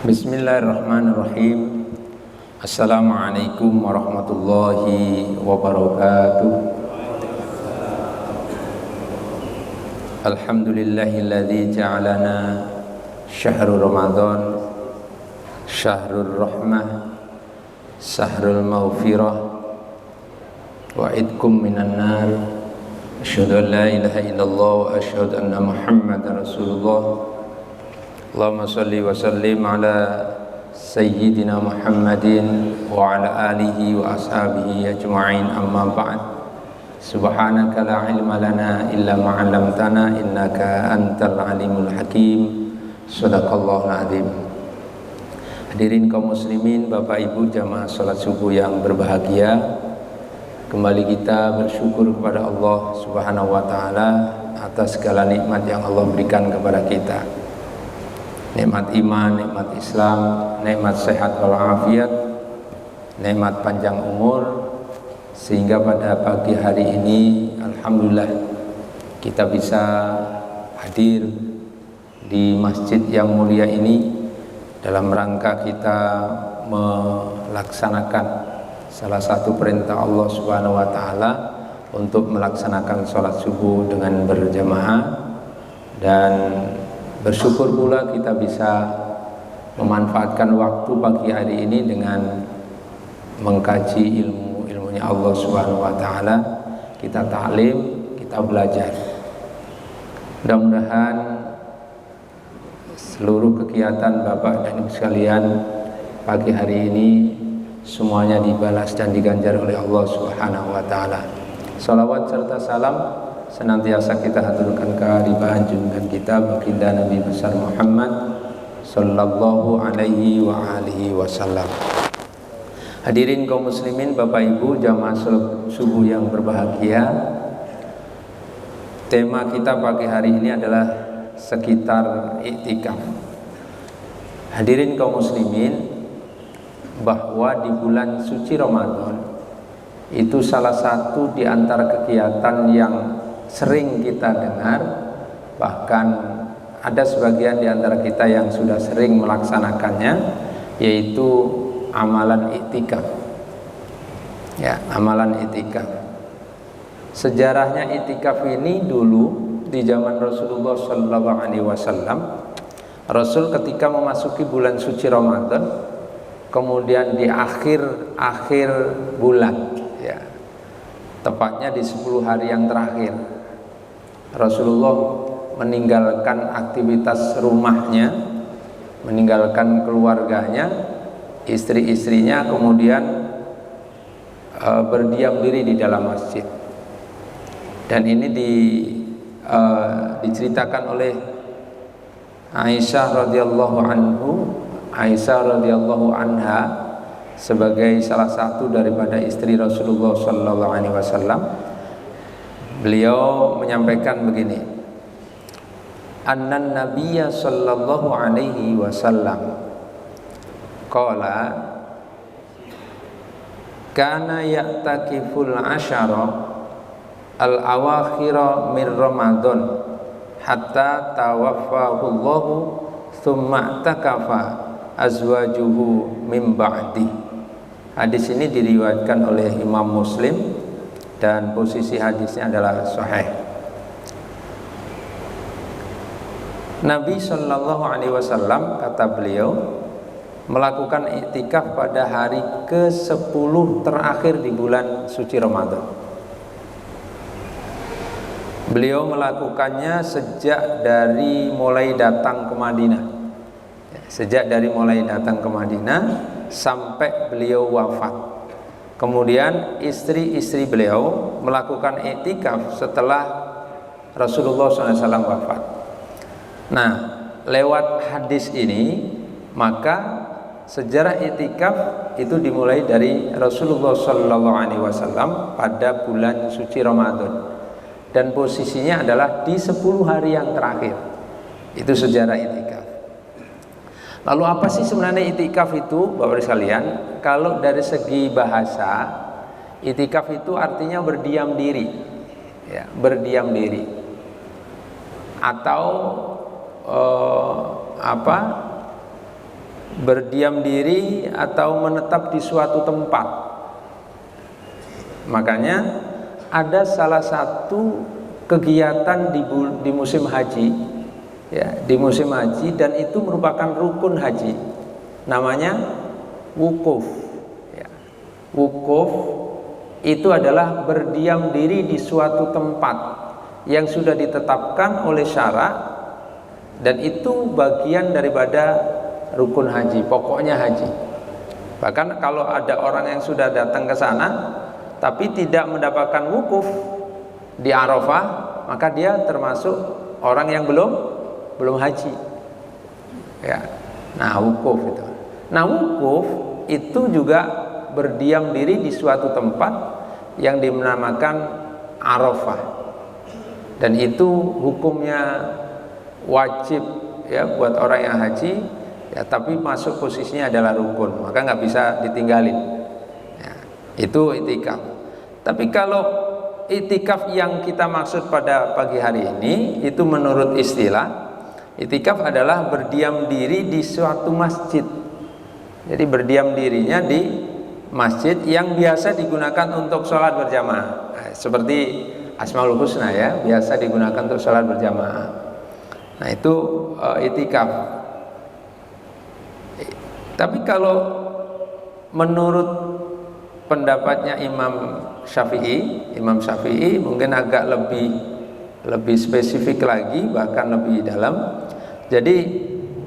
Bismillahirrahmanirrahim. Assalamualaikum warahmatullahi wabarakatuh. Alhamdulillahilladzi ja'alana syahrul Ramadan syahrul rahmah syahrul maghfirah wa idkum minan nar. Asyhadu an la ilaha illallah wa asyhadu anna Muhammadar Rasulullah. Allahumma salli wa sallim ala sayyidina Muhammadin wa ala alihi wa ashabihi ajma'in, amma ba'd. Subhanaka la ilma lana illa ma 'allamtana innaka antal alimul hakim. Shadaqallahul azim. Hadirin kaum muslimin, Bapak Ibu jamaah salat subuh yang berbahagia, kembali kita bersyukur kepada Allah Subhanahu wa taala atas segala nikmat yang Allah berikan kepada kita. Nikmat iman, nikmat Islam, nikmat sehat walafiat, nikmat panjang umur, sehingga pada pagi hari ini alhamdulillah kita bisa hadir di masjid yang mulia ini dalam rangka kita melaksanakan salah satu perintah Allah Subhanahu wa taala untuk melaksanakan sholat subuh dengan berjamaah, dan bersyukur pula kita bisa memanfaatkan waktu pagi hari ini dengan mengkaji ilmunya Allah Subhanahu wa taala. Kita ta'lim, kita belajar. Mudah-mudahan seluruh kegiatan Bapak dan Ibu sekalian pagi hari ini semuanya dibalas dan diganjar oleh Allah Subhanahu wa taala. Salawat serta salam senantiasa kita haturkan kehadiran junjungan kita baginda Nabi besar Muhammad sallallahu alaihi wa alihi wasallam. Hadirin kaum muslimin, Bapak Ibu jamaah subuh yang berbahagia, tema kita pagi hari ini adalah sekitar iktikaf. Hadirin kaum muslimin, bahwa di bulan suci Ramadan itu salah satu di antara kegiatan yang sering kita dengar, bahkan ada sebagian di antara kita yang sudah sering melaksanakannya, yaitu amalan iktikaf. Ya, amalan iktikaf. Sejarahnya iktikaf ini dulu di zaman Rasulullah sallallahu alaihi wasallam, Rasul ketika memasuki bulan suci Ramadan, kemudian di akhir bulan, ya, tepatnya di 10 hari yang terakhir, Rasulullah meninggalkan aktivitas rumahnya, meninggalkan keluarganya, istri-istrinya, kemudian berdiam diri di dalam masjid. Dan ini diceritakan oleh Aisyah radhiyallahu anha sebagai salah satu daripada istri Rasulullah sallallahu alaihi wasallam. Beliau menyampaikan begini, annan nabiyya sallallahu alaihi wasallam qala kana ya'takiful asyara al-awakhira min Ramadan hatta tawaffahu Allah thumma takafa azwajuhu min ba'di. Hadis ini diriwayatkan oleh Imam Muslim dan posisi hadisnya adalah sahih. Nabi sallallahu alaihi wasallam, kata beliau, melakukan iktikaf pada hari ke-10 terakhir di bulan suci Ramadan. Beliau melakukannya sejak dari mulai datang ke Madinah. Sejak dari mulai datang ke Madinah sampai beliau wafat. Kemudian istri-istri beliau melakukan iktikaf setelah Rasulullah SAW wafat. Nah, lewat hadis ini maka sejarah iktikaf itu dimulai dari Rasulullah SAW pada bulan suci Ramadan, dan posisinya adalah di 10 hari yang terakhir. Itu sejarah iktikaf. Lalu apa sih sebenarnya iktikaf itu, Bapak sekalian? Kalau dari segi bahasa, iktikaf itu artinya berdiam diri, ya, berdiam diri, atau berdiam diri atau menetap di suatu tempat. Makanya ada salah satu kegiatan di musim haji, ya, di musim haji, dan itu merupakan rukun haji, namanya wukuf. Ya. Wukuf itu adalah berdiam diri di suatu tempat yang sudah ditetapkan oleh syarak, dan itu bagian daripada rukun haji, pokoknya haji. Bahkan kalau ada orang yang sudah datang ke sana tapi tidak mendapatkan wukuf di Arafah, maka dia termasuk orang yang belum haji. Ya. Nah, wukuf itu. Nah, wukuf itu juga berdiam diri di suatu tempat yang dinamakan Arafah. Dan itu hukumnya wajib ya buat orang yang haji, ya, tapi masuk posisinya adalah rukun, maka nggak bisa ditinggalin. Ya, itu itikaf. Tapi kalau itikaf yang kita maksud pada pagi hari ini, itu menurut istilah, itikaf adalah berdiam diri di suatu masjid. Jadi berdiam dirinya di masjid yang biasa digunakan untuk sholat berjamaah. Nah, seperti Asmaul Husna ya, biasa digunakan untuk sholat berjamaah. Nah, itu itikaf. Tapi kalau menurut pendapatnya Imam Syafi'i mungkin agak lebih spesifik lagi, bahkan lebih dalam. Jadi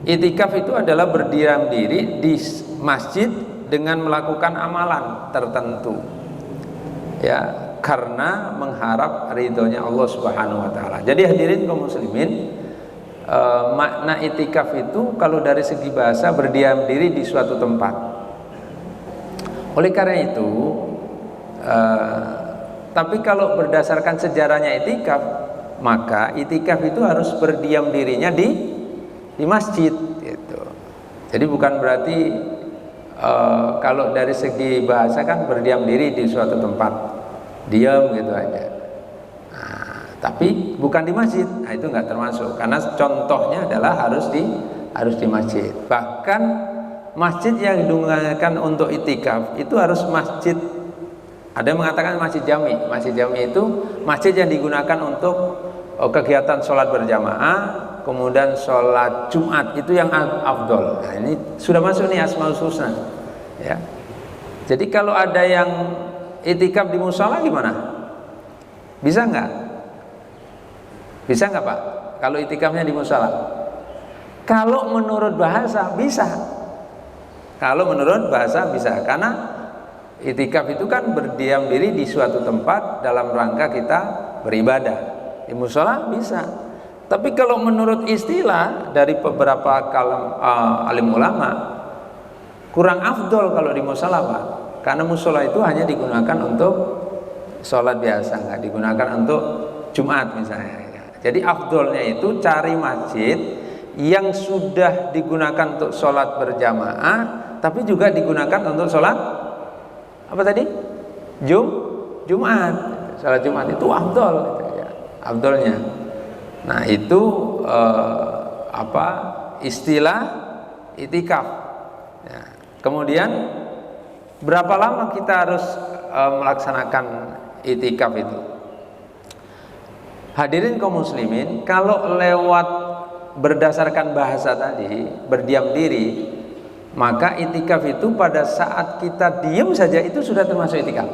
itikaf itu adalah berdiam diri di masjid dengan melakukan amalan tertentu, ya, karena mengharap ridhonya Allah Subhanahu wa taala. Jadi hadirin kaum muslimin, makna itikaf itu kalau dari segi bahasa berdiam diri di suatu tempat. Oleh karena itu, tapi kalau berdasarkan sejarahnya itikaf, maka itikaf itu harus berdiam dirinya di masjid gitu. Jadi bukan berarti kalau dari segi bahasa kan berdiam diri di suatu tempat, diam gitu aja. Nah, tapi bukan di masjid, nah itu nggak termasuk, karena contohnya adalah harus di masjid. Bahkan masjid yang digunakan untuk itikaf itu harus masjid. Ada yang mengatakan masjid jami. Masjid jami itu masjid yang digunakan untuk kegiatan sholat berjamaah, kemudian sholat Jumat, itu yang afdol. Nah, ini sudah masuk nih Asmaul Husna. Ya. Jadi kalau ada yang itikaf di mushola gimana? Bisa nggak? Bisa nggak Pak? Kalau itikafnya di mushola? Kalau menurut bahasa bisa. Kalau menurut bahasa bisa, karena itikaf itu kan berdiam diri di suatu tempat dalam rangka kita beribadah. Di mushola bisa. Tapi kalau menurut istilah dari beberapa alim ulama, kurang afdol kalau di mushola Pak. Karena mushola itu hanya digunakan untuk sholat biasa, nggak digunakan untuk Jumat misalnya. Jadi afdolnya itu cari masjid yang sudah digunakan untuk sholat berjamaah, tapi juga digunakan untuk sholat apa tadi? Jumat. Sholat Jumat itu afdol gitu ya, afdolnya. Nah, itu istilah itikaf. Ya. Kemudian berapa lama kita harus melaksanakan itikaf itu? Hadirin kaum muslimin, kalau lewat berdasarkan bahasa tadi, berdiam diri, maka itikaf itu pada saat kita diem saja itu sudah termasuk itikaf.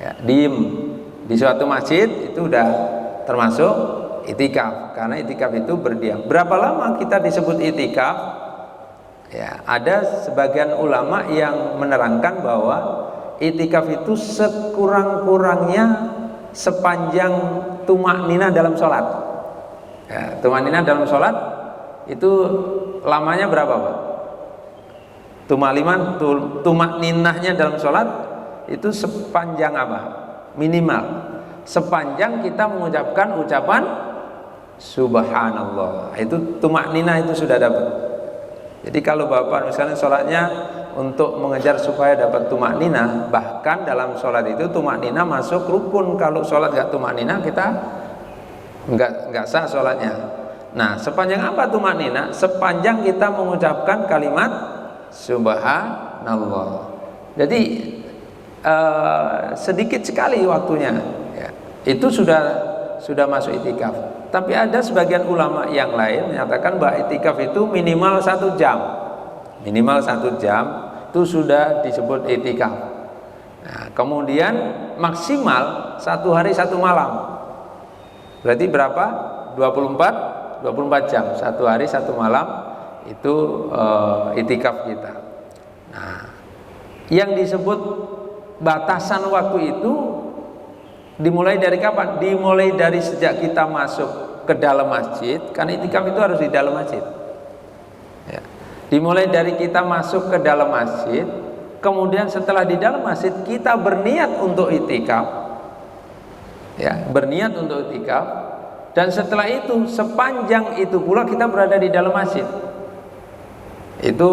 Ya, diem di suatu masjid itu sudah termasuk itikaf, karena itikaf itu berdiam. Berapa lama kita disebut itikaf? Ya, ada sebagian ulama yang menerangkan bahwa itikaf itu sekurang-kurangnya sepanjang tumak ninah dalam sholat. Ya, tumak ninah dalam sholat itu lamanya berapa Pak? Tumak ninahnya dalam sholat itu sepanjang apa? Minimal sepanjang kita mengucapkan ucapan subhanallah. Itu tumak ninah itu sudah dapat. Jadi kalau Bapak misalnya sholatnya untuk mengejar supaya dapat tumak ninah, bahkan dalam sholat itu tumak ninah masuk rukun. Kalau sholat nggak tumak ninah kita nggak sah sholatnya. Nah, sepanjang apa tumak ninah? Sepanjang kita mengucapkan kalimat Subhanallah. Jadi sedikit sekali waktunya, ya. Itu sudah masuk itikaf. Tapi ada sebagian ulama yang lain menyatakan bahwa itikaf itu minimal 1 jam. Minimal 1 jam itu sudah disebut itikaf. Nah, kemudian maksimal 1 hari 1 malam. Berarti berapa? 24 jam. 1 hari 1 malam itu itikaf kita. Nah, yang disebut batasan waktu itu dimulai dari kapan? Dimulai dari sejak kita masuk ke dalam masjid, karena itikaf itu harus di dalam masjid, ya. Dimulai dari kita masuk ke dalam masjid, kemudian setelah di dalam masjid kita berniat untuk itikaf, ya, berniat untuk itikaf, dan setelah itu sepanjang itu pula kita berada di dalam masjid. Itu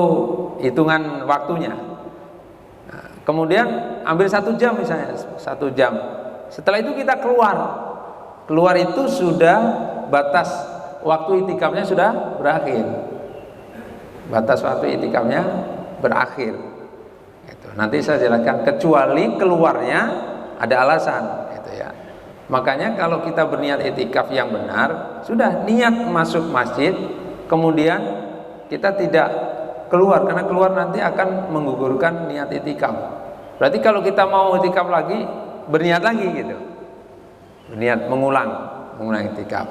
hitungan waktunya. Nah, kemudian ambil 1 jam misalnya, 1 jam. Setelah itu kita keluar itu sudah batas waktu itikafnya sudah berakhir. Batas waktu itikafnya berakhir. Gitu. Nanti saya jelaskan, kecuali keluarnya ada alasan, gitu ya. Makanya kalau kita berniat itikaf yang benar, sudah niat masuk masjid, kemudian kita tidak keluar, karena keluar nanti akan menggugurkan niat itikaf. Berarti kalau kita mau itikaf lagi, berniat lagi gitu, berniat mengulang itikaf.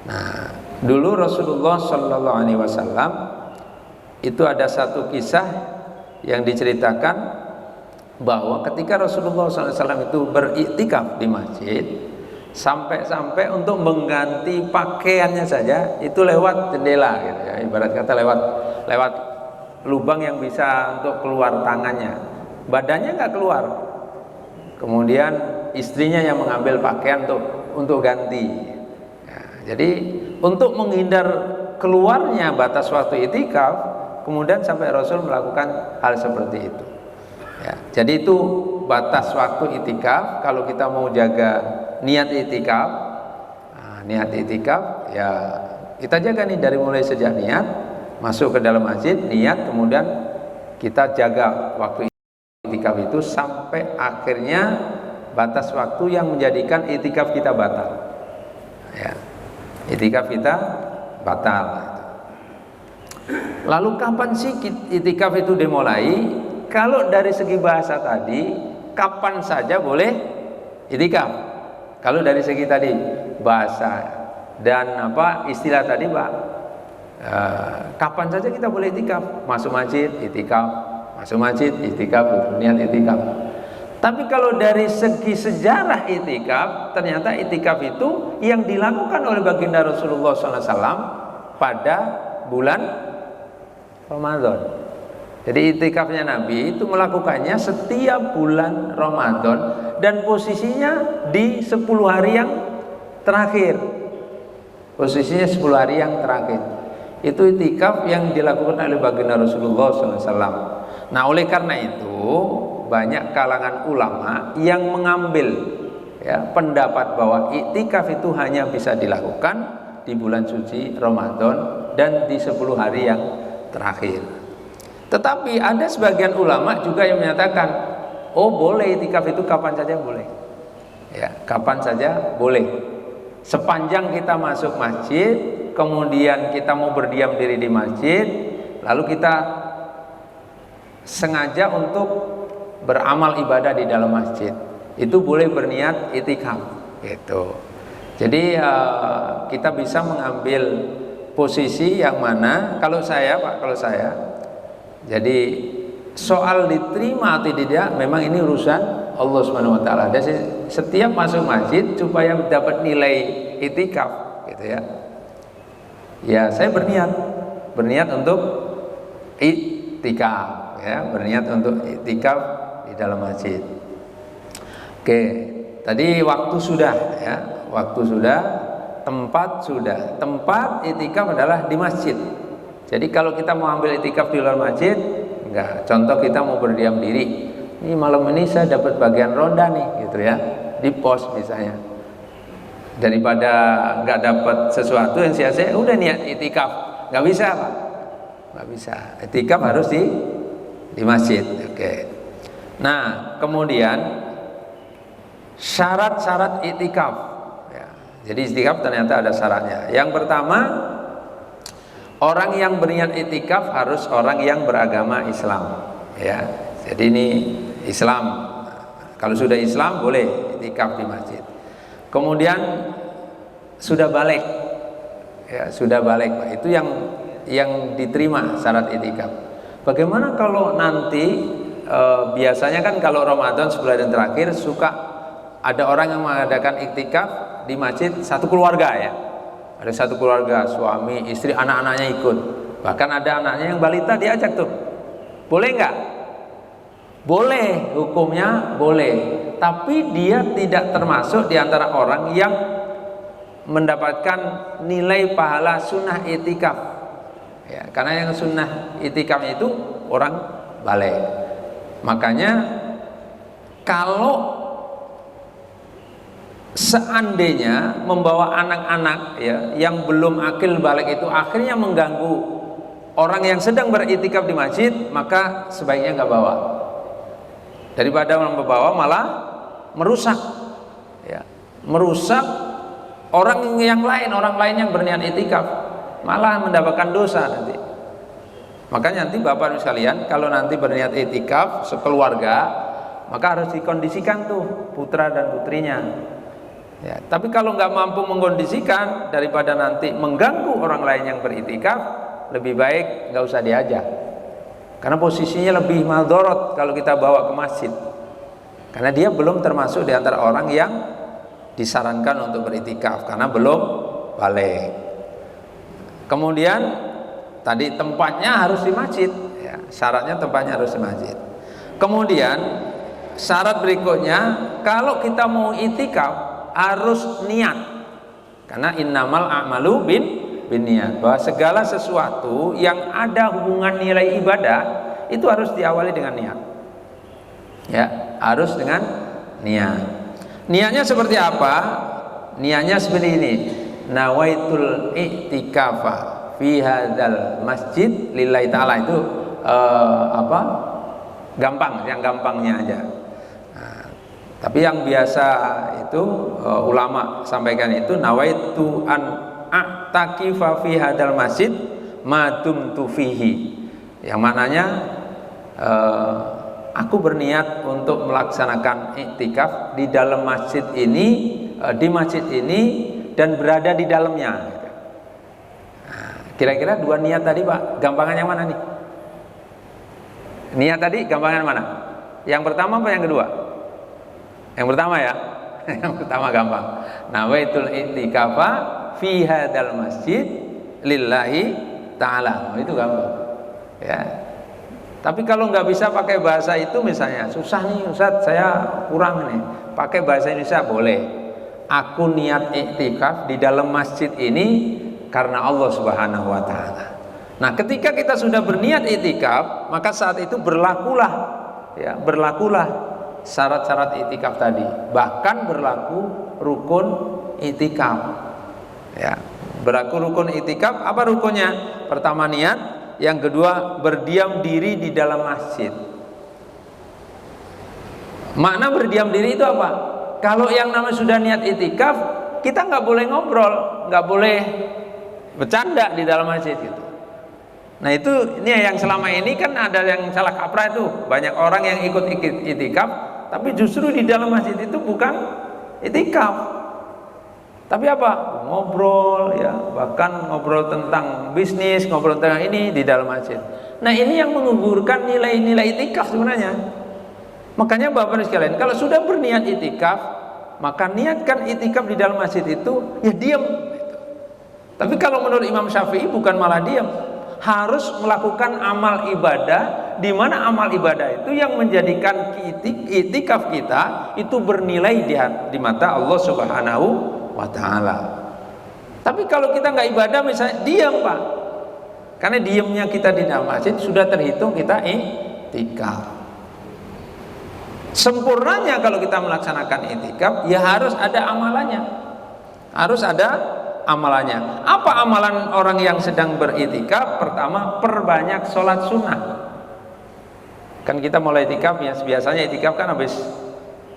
Nah, dulu Rasulullah Shallallahu Alaihi Wasallam itu ada satu kisah yang diceritakan bahwa ketika Rasulullah SAW itu beriktikaf di masjid, sampai untuk mengganti pakaiannya saja itu lewat jendela, gitu ya, ibarat kata lewat lubang yang bisa untuk keluar tangannya, badannya nggak keluar. Kemudian istrinya yang mengambil pakaian untuk ganti. Ya, jadi untuk menghindar keluarnya batas waktu itikaf, kemudian sampai Rasul melakukan hal seperti itu. Ya, jadi itu batas waktu itikaf. Kalau kita mau jaga niat itikaf, niat itikaf ya kita jaga nih dari mulai sejak niat masuk ke dalam masjid, niat, kemudian kita jaga waktu itikaf itu sampai akhirnya batas waktu yang menjadikan itikaf kita batal. Ya, itikaf kita batal. Lalu kapan sih itikaf itu dimulai? Kalau dari segi bahasa tadi, kapan saja boleh itikaf. Kalau dari segi tadi bahasa dan istilah tadi, Pak, kapan saja kita boleh itikaf. Masuk masjid itikaf, masuk masjid itikaf, niat itikaf. Tapi kalau dari segi sejarah itikaf, ternyata itikaf itu yang dilakukan oleh baginda Rasulullah SAW pada bulan Ramadan. Jadi itikafnya Nabi itu melakukannya setiap bulan Ramadan dan posisinya di 10 hari yang terakhir. Posisinya 10 hari yang terakhir. Itu itikaf yang dilakukan oleh baginda Rasulullah SAW. Nah, oleh karena itu banyak kalangan ulama yang mengambil pendapat bahwa iktikaf itu hanya bisa dilakukan di bulan suci Ramadan dan di 10 hari yang terakhir. Tetapi ada sebagian ulama juga yang menyatakan, oh boleh iktikaf itu kapan saja boleh. Ya, kapan saja boleh. Sepanjang kita masuk masjid, kemudian kita mau berdiam diri di masjid, lalu kita sengaja untuk beramal ibadah di dalam masjid, itu boleh berniat iktikaf gitu. Jadi kita bisa mengambil posisi yang mana, kalau saya jadi soal diterima atau tidak memang ini urusan Allah Subhanahu wa taala. Dan setiap masuk masjid supaya dapat nilai iktikaf gitu ya. Ya, saya berniat untuk iktikaf ya, berniat untuk iktikaf di dalam masjid. Oke, tadi waktu sudah ya, tempat sudah. Tempat iktikaf adalah di masjid. Jadi kalau kita mau ambil iktikaf di luar masjid, enggak. Contoh kita mau berdiam diri. Ini malam ini saya dapat bagian ronda nih, gitu ya, di pos misalnya. Daripada enggak dapat sesuatu yang sia-sia, udah niat iktikaf. Enggak bisa, Pak. nggak bisa. Iktikaf harus di masjid. Oke. Nah, kemudian syarat-syarat iktikaf. Ya, jadi iktikaf ternyata ada syaratnya. Yang pertama, orang yang berniat iktikaf harus orang yang beragama Islam. Ya, jadi ini Islam. Kalau sudah Islam boleh iktikaf di masjid. Kemudian sudah balik, ya sudah balik, Pak. Itu yang diterima syarat iktikaf. Bagaimana kalau nanti biasanya kan kalau Ramadan sebulan terakhir suka ada orang yang mengadakan iktikaf di masjid satu keluarga ya. Ada satu keluarga, suami, istri, anak-anaknya ikut. Bahkan ada anaknya yang balita diajak tuh. Boleh nggak? Boleh, hukumnya boleh. Tapi dia tidak termasuk di antara orang yang mendapatkan nilai pahala sunnah iktikaf. Ya, karena yang sunnah iktikaf itu orang balik. Makanya kalau seandainya membawa anak-anak ya yang belum akil balik itu akhirnya mengganggu orang yang sedang beriktikaf di masjid, maka sebaiknya nggak bawa. Daripada membawa malah merusak, ya, merusak orang yang lain, orang lain yang berniat iktikaf malah mendapatkan dosa nanti. Makanya nanti Bapak Ibu sekalian, kalau nanti berniat iktikaf sekeluarga, maka harus dikondisikan tuh putra dan putrinya. Ya, tapi kalau nggak mampu mengkondisikan, daripada nanti mengganggu orang lain yang beriktikaf, lebih baik nggak usah diajak. Karena posisinya lebih maldorot kalau kita bawa ke masjid. Karena dia belum termasuk di antara orang yang disarankan untuk beriktikaf karena belum balik. Kemudian tadi tempatnya harus di masjid, ya, syaratnya tempatnya harus di masjid. Kemudian syarat berikutnya, kalau kita mau iktikaf harus niat. Karena innamal a'malu niat, bahwa segala sesuatu yang ada hubungan nilai ibadah itu harus diawali dengan niat. Ya, harus dengan niat. Niatnya seperti apa? Niatnya seperti ini. Nawaitul i'tikafa fi hadzal masjid lillahi ta'ala. Itu apa? Gampang, yang gampangnya aja. Nah, tapi yang biasa itu ulama sampaikan itu nawaitu an a'takifa fi hadzal masjid ma dumtu fihi. Yang maknanya aku berniat untuk melaksanakan iktikaf di dalam masjid ini, di masjid ini dan berada di dalamnya. Nah, kira-kira dua niat tadi Pak, gampangan yang mana nih? Niat tadi gampangan mana? Yang pertama apa yang kedua? Yang pertama ya. Yang pertama gampang. Nawaitul i'tikafa fi hadzal masjid lillahi ta'ala. Itu gampang. Ya. Tapi kalau nggak bisa pakai bahasa itu misalnya, susah nih Ustaz, saya kurang nih. Pakai bahasa Indonesia boleh. Aku niat iktikaf di dalam masjid ini karena Allah Subhanahu wa taala. Nah, ketika kita sudah berniat iktikaf, maka saat itu berlakulah syarat-syarat iktikaf tadi. Bahkan berlaku rukun iktikaf. Ya, berlaku rukun iktikaf. Apa rukunnya? Pertama niat, yang kedua berdiam diri di dalam masjid. Makna berdiam diri itu apa? Kalau yang namanya sudah niat iktikaf, kita nggak boleh ngobrol, nggak boleh bercanda di dalam masjid gitu. Nah ini yang selama ini kan ada yang salah kaprah itu, banyak orang yang ikut iktikaf, tapi justru di dalam masjid itu bukan iktikaf, tapi apa? Ngobrol ya, bahkan ngobrol tentang bisnis, ngobrol tentang ini di dalam masjid. Nah ini yang menggugurkan nilai-nilai iktikaf sebenarnya. Makanya Bapak Ibu sekalian, kalau sudah berniat iktikaf, maka niatkan iktikaf di dalam masjid itu ya diam. Tapi kalau menurut Imam Syafi'i bukan malah diam, harus melakukan amal ibadah, di mana amal ibadah itu yang menjadikan iktikaf kita itu bernilai di mata Allah Subhanahu wa ta'ala. Tapi kalau kita nggak ibadah misalnya diam Pak, karena diamnya kita di dalam masjid sudah terhitung kita iktikaf. Sempurnanya kalau kita melaksanakan iktikaf ya harus ada amalannya, harus ada amalannya. Apa amalan orang yang sedang beritikaf? Pertama, perbanyak sholat sunnah. Kan kita mulai itikaf ya, biasanya itikaf kan habis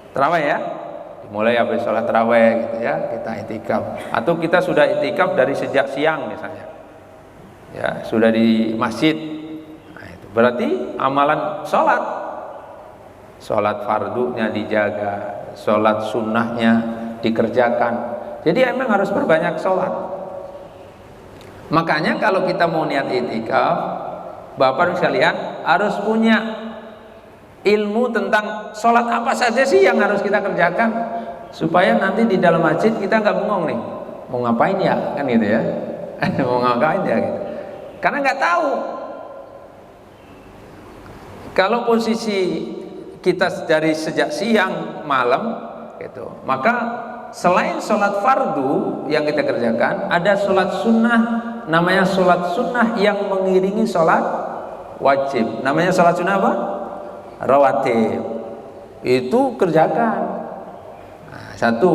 tarawih ya, mulai habis sholat tarawih gitu ya, kita itikaf. Atau kita sudah itikaf dari sejak siang misalnya, ya sudah di masjid. Nah, itu berarti amalan sholat fardunya dijaga, sholat sunnahnya dikerjakan. Jadi emang harus berbanyak sholat. Makanya kalau kita mau niat itikaf, Bapak sekalian harus punya ilmu tentang sholat apa saja sih yang harus kita kerjakan, supaya nanti di dalam masjid kita nggak bengong nih, mau ngapain ya, kan gitu ya. Mau ngapain ya gitu. Karena nggak tahu. Kalau posisi kita dari sejak siang malam gitu, maka selain sholat fardu yang kita kerjakan, ada sholat sunnah, namanya sholat sunnah yang mengiringi sholat wajib. Namanya sholat sunnah apa? Rawatib. Itu kerjakan. Nah, satu,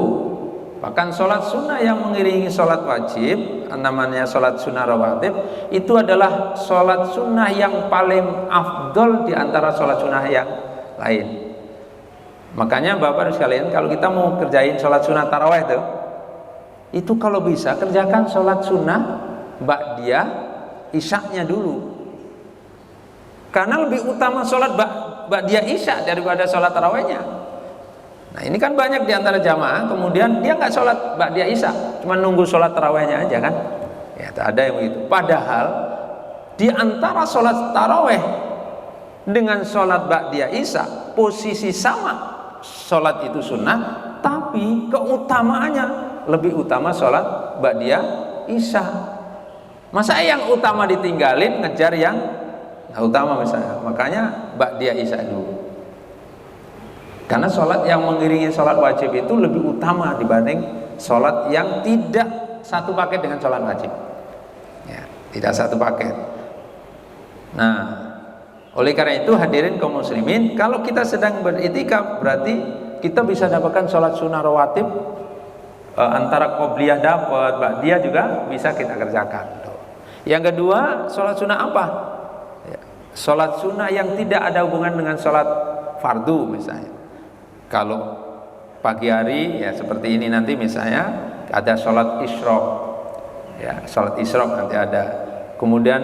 bahkan sholat sunnah yang mengiringi sholat wajib, namanya sholat sunnah rawatib, itu adalah sholat sunnah yang paling afdol di antara sholat sunnah yang lain. Makanya Bapak sekalian, kalau kita mau kerjain sholat sunnah tarawih itu kalau bisa kerjakan sholat sunnah ba'diyah isyaknya dulu, karena lebih utama sholat ba'diyah isya daripada sholat tarawihnya. Nah ini kan banyak di antara jamaah kemudian dia nggak sholat ba'diyah isya, cuma nunggu sholat tarawihnya aja kan, ya ada yang begitu. Padahal di antara sholat tarawih dengan sholat ba'diyah isya posisi sama, sholat itu sunnah, tapi keutamaannya lebih utama sholat ba'diyah isya. Masa yang utama ditinggalin ngejar yang nggak utama misalnya? Makanya ba'diyah isya dulu, karena sholat yang mengiringi sholat wajib itu lebih utama dibanding sholat yang tidak satu paket dengan sholat wajib ya, tidak satu paket. Nah oleh karena itu hadirin kaum muslimin, kalau kita sedang beritikaf berarti kita bisa dapatkan sholat sunnah rawatib, antara qobliyah dapat, ba'diyah juga bisa kita kerjakan. Yang kedua, sholat sunnah apa? Ya, sholat sunnah yang tidak ada hubungan dengan sholat fardu misalnya. Kalau pagi hari ya seperti ini nanti misalnya ada sholat isyraq, ya sholat isyraq nanti ada. Kemudian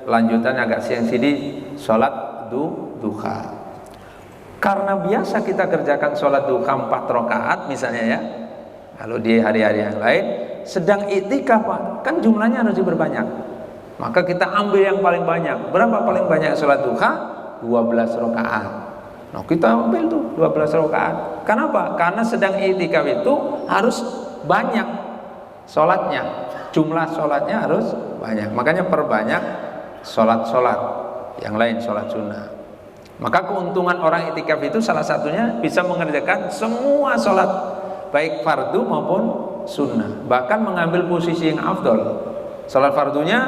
lanjutan agak siang sini sholat duha. Karena biasa kita kerjakan sholat duha 4 rakaat misalnya ya, kalau di hari-hari yang lain sedang iktikaf kan jumlahnya harus diperbanyak, maka kita ambil yang paling banyak. Berapa paling banyak sholat duha? 12 rakaat. Nah kita ambil tuh 12 rakaat. Kenapa? Karena sedang iktikaf itu harus banyak sholatnya, jumlah sholatnya harus banyak, makanya perbanyak sholat yang lain, sholat sunnah. Maka keuntungan orang itikaf itu salah satunya bisa mengerjakan semua sholat, baik fardu maupun sunnah, bahkan mengambil posisi yang afdol. Sholat fardunya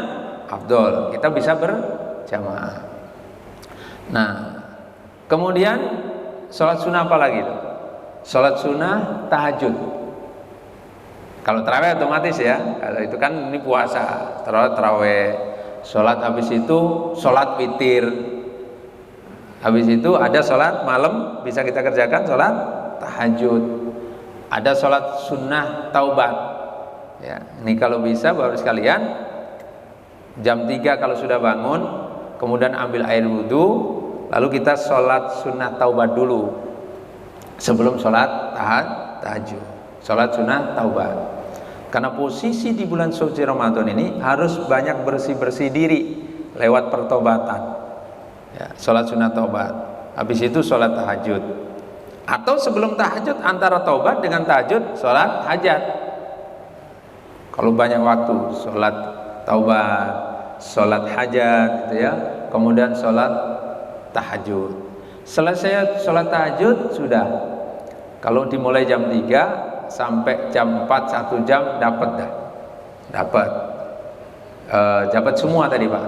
afdol, kita bisa berjamaah. Nah kemudian sholat sunnah apa lagi itu? Sholat sunnah tahajud. Kalau tarawih otomatis ya, kalau itu kan ini puasa, tarawih. Sholat habis itu sholat witir, habis itu ada sholat malam bisa kita kerjakan sholat tahajud, ada sholat sunnah taubat ya. Ini kalau bisa baru sekalian jam 3 kalau sudah bangun, kemudian ambil air wudhu, lalu kita sholat sunnah taubat dulu sebelum sholat tahajud, sholat sunnah taubat. Karena posisi di bulan suci Ramadan ini harus banyak bersih-bersih diri lewat pertobatan ya, sholat sunnah taubat. Habis itu sholat tahajud, atau sebelum tahajud antara taubat dengan tahajud sholat hajat. Kalau banyak waktu sholat taubat, sholat hajat gitu ya, kemudian sholat tahajud. Selesai sholat tahajud sudah, kalau dimulai jam 3 sampai jam 4 1 jam dapat dapat semua tadi Pak.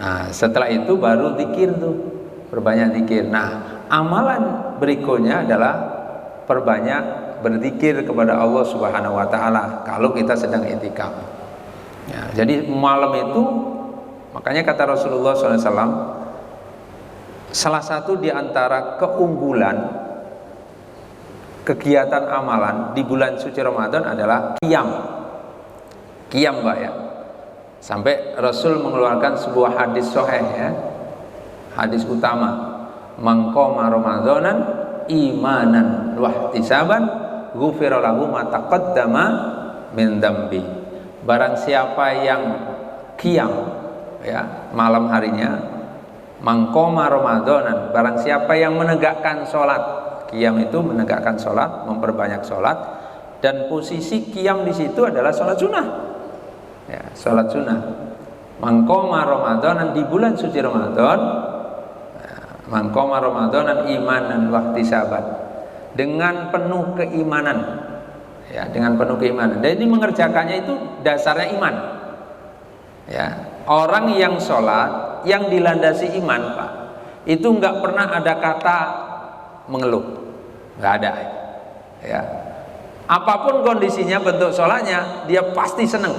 Nah setelah itu baru zikir tuh, perbanyak zikir. Nah amalan berikutnya adalah perbanyak berzikir kepada Allah Subhanahu wa taala kalau kita sedang i'tikaf. Ya, jadi malam itu makanya kata Rasulullah SAW, salah satu di antara keunggulan kegiatan amalan di bulan suci Ramadan adalah qiyam. Qiyam, Mbak, ya. Sampai Rasul mengeluarkan sebuah hadis sahih, ya. Hadis utama, man qama ramadanan imanan wa ihtisaban ghufira lahu ma taqaddama min dzambi. Barang siapa yang qiyam, ya, malam harinya, man qama ramadanan, barang siapa yang menegakkan salat. Qiyam itu menegakkan salat, memperbanyak salat, dan posisi qiyam di situ adalah salat sunnah. Ya, salat sunnah. Man qama ramadanan, di bulan suci Ramadan, man qama ramadanan imanan wa ihtisaban, dengan penuh keimanan, ya, dengan penuh keimanan. Dan ini mengerjakannya itu dasarnya iman. Ya, orang yang sholat yang dilandasi iman, Pak, itu nggak pernah ada kata mengeluh, nggak ada. Ya, apapun kondisinya, bentuk sholatnya, dia pasti seneng.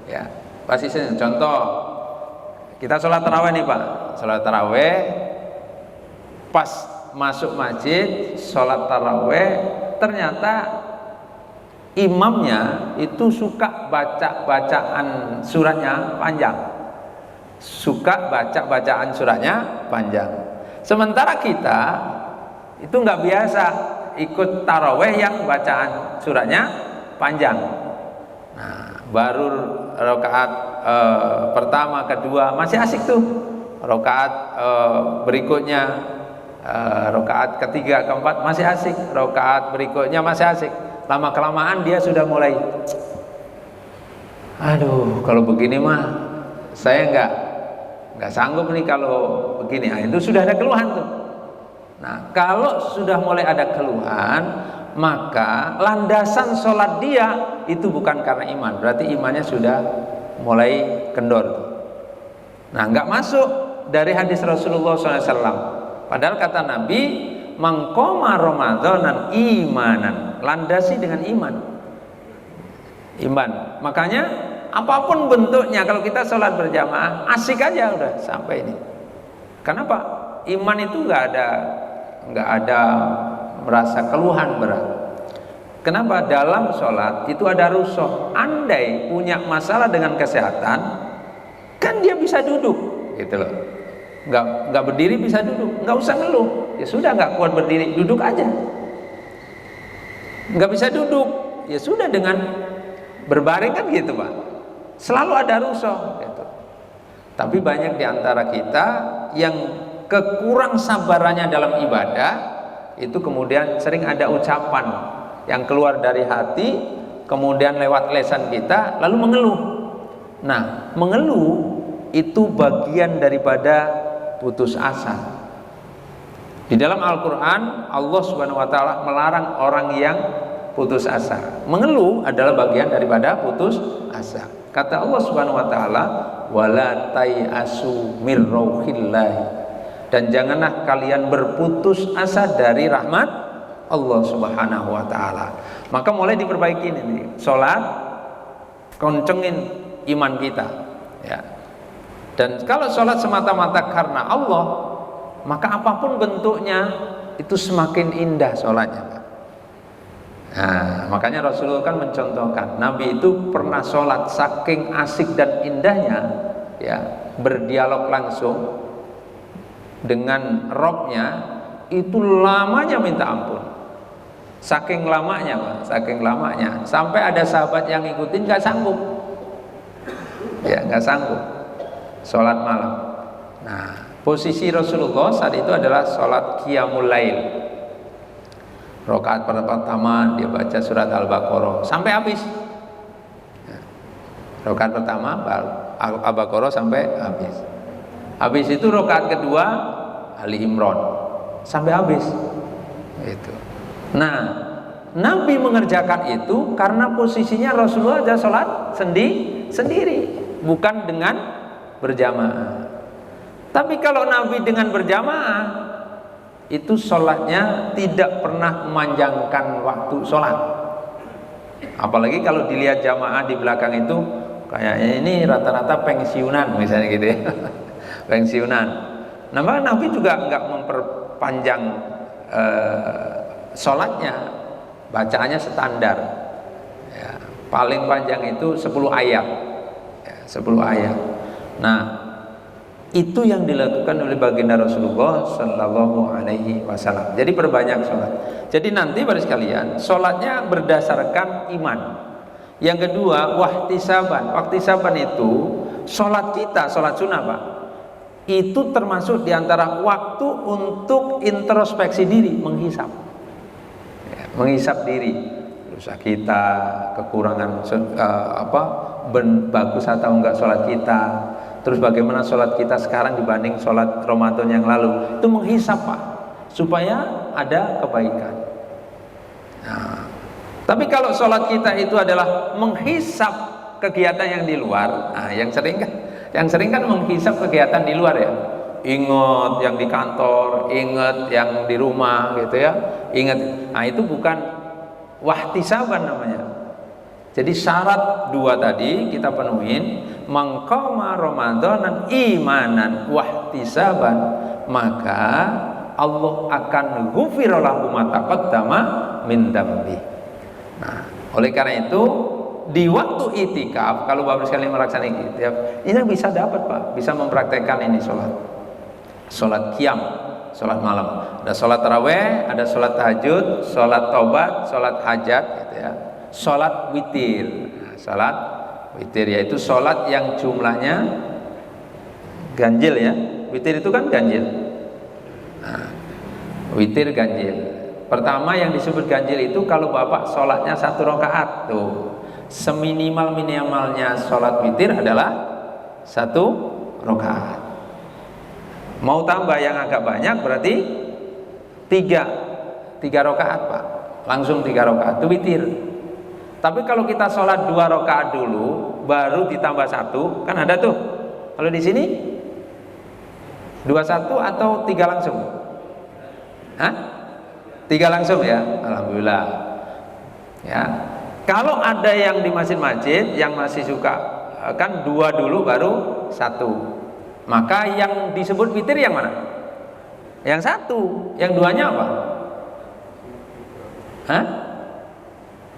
Ya, pasti seneng. Contoh, kita sholat taraweh nih, Pak, sholat taraweh. Pas masuk masjid sholat taraweh, ternyata imamnya itu suka baca bacaan suratnya panjang, suka baca bacaan suratnya panjang. Sementara kita itu nggak biasa ikut taraweh yang bacaan suratnya panjang. Nah, baru rakaat pertama, kedua masih asik tuh, rakaat berikutnya, rakaat ketiga, keempat masih asik, rakaat berikutnya masih asik. Lama kelamaan dia sudah mulai, aduh, kalau begini mah saya nggak sanggup nih kalau begini. Nah, itu sudah ada keluhan tuh. Nah, kalau sudah mulai ada keluhan, maka landasan sholat dia itu bukan karena iman, berarti imannya sudah mulai kendor. Nah, nggak masuk dari hadis Rasulullah SAW. Padahal kata Nabi, man qama ramadanan imanan, landasi dengan iman. Iman. Makanya apapun bentuknya, kalau kita sholat berjamaah asik aja udah sampai ini. Kenapa? Iman itu nggak ada merasa keluhan berat. Kenapa? Dalam sholat itu ada rusuh. Andai punya masalah dengan kesehatan, kan dia bisa duduk, gitu loh. Nggak berdiri bisa duduk, nggak usah ngeluh. Ya sudah, nggak kuat berdiri, duduk aja. Nggak bisa duduk, ya sudah dengan berbaring kan gitu, Pak. Selalu ada rusuh, gitu. Tapi banyak di antara kita yang kekurang sabarannya dalam ibadah, itu kemudian sering ada ucapan yang keluar dari hati, kemudian lewat lisan kita, lalu mengeluh. Nah, mengeluh itu bagian daripada putus asa. Di dalam Al-Quran, Allah Subhanahu wa Ta'ala melarang orang yang putus asa. Mengeluh adalah bagian daripada putus asa. Kata Allah Subhanahu wa Ta'ala, wala tai'asu mir rauhillahi, dan janganlah kalian berputus asa dari rahmat Allah Subhanahu wa Ta'ala. Maka mulai diperbaiki ini, sholat kencengin iman kita, ya. Dan kalau sholat semata-mata karena Allah, maka apapun bentuknya itu semakin indah sholatnya. Nah, makanya Rasulullah kan mencontohkan, Nabi itu pernah sholat saking asik dan indahnya, ya, berdialog langsung dengan Robnya, itu lamanya minta ampun. Saking lamanya, Pak, saking lamanya, sampai ada sahabat yang ngikutin nggak sanggup, ya, nggak sanggup sholat malam. Nah, posisi Rasulullah saat itu adalah sholat qiyamul lail. Rakaat pertama dia baca surat Al-Baqarah sampai habis. Rakaat pertama Al-Baqarah sampai habis. Habis itu rakaat kedua Ali Imran sampai habis. Itu. Nah, Nabi mengerjakan itu karena posisinya Rasulullah aja sholat sendiri, bukan dengan berjamaah. Tapi kalau Nabi dengan berjamaah, itu sholatnya tidak pernah memanjangkan waktu sholat. Apalagi kalau dilihat jamaah di belakang itu kayaknya ini rata-rata pensiunan misalnya gitu ya. Pensiunan. Nah, maka Nabi juga nggak memperpanjang sholatnya, bacaannya standar ya, paling panjang itu 10 ayat ya, 10 ayat. Nah, itu yang dilakukan oleh baginda Rasulullah Sallallahu Alaihi Wasallam. Jadi perbanyak sholat. Jadi nanti pada sekalian, sholatnya berdasarkan iman. Yang kedua, wahtisaban. Wahtisaban itu sholat kita, sholat sunnah Pak, itu termasuk diantara waktu untuk introspeksi diri, menghisap ya, menghisap diri, dosa kita, kekurangan bagus atau enggak sholat kita, terus bagaimana sholat kita sekarang dibanding sholat Ramadan yang lalu. Itu menghisap Pak, supaya ada kebaikan. Nah, tapi kalau sholat kita itu adalah menghisap kegiatan yang di luar, nah yang sering kan menghisap kegiatan di luar ya, ingat yang di kantor, ingat yang di rumah gitu ya, ingat. Nah itu bukan wahtisaban namanya. Jadi syarat dua tadi kita penuhin, mangqama ramadanan imanan wahtisaban, maka Allah akan ghufira lahu ma taqaddama min dambi. Nah, oleh karena itu di waktu itikaf, kalau Bapak sekalian melaksanakan itikaf, ini bisa dapat Pak, bisa mempraktekkan ini sholat qiyam, sholat malam. Ada sholat taraweh, ada sholat tahajud, sholat taubat, sholat hajat, gitu ya. Sholat witir. Nah, sholat witir yaitu sholat yang jumlahnya ganjil ya. Witir itu kan ganjil. Nah, witir ganjil. Pertama yang disebut ganjil itu kalau Bapak sholatnya 1 rakaat tuh. Seminimal-minimalnya sholat witir adalah 1 rakaat. Mau tambah yang agak banyak berarti 3 rakaat Pak. Langsung 3 rakaat itu witir. Tapi kalau kita sholat 2 rakaat dulu baru ditambah 1, kan ada tuh. Kalau di sini 21 atau 3 langsung? Hah? 3 langsung ya, alhamdulillah. Ya, kalau ada yang di masjid-masjid yang masih suka kan 2 dulu baru 1, maka yang disebut witir yang mana? Yang 1, yang 2-nya apa? Hah?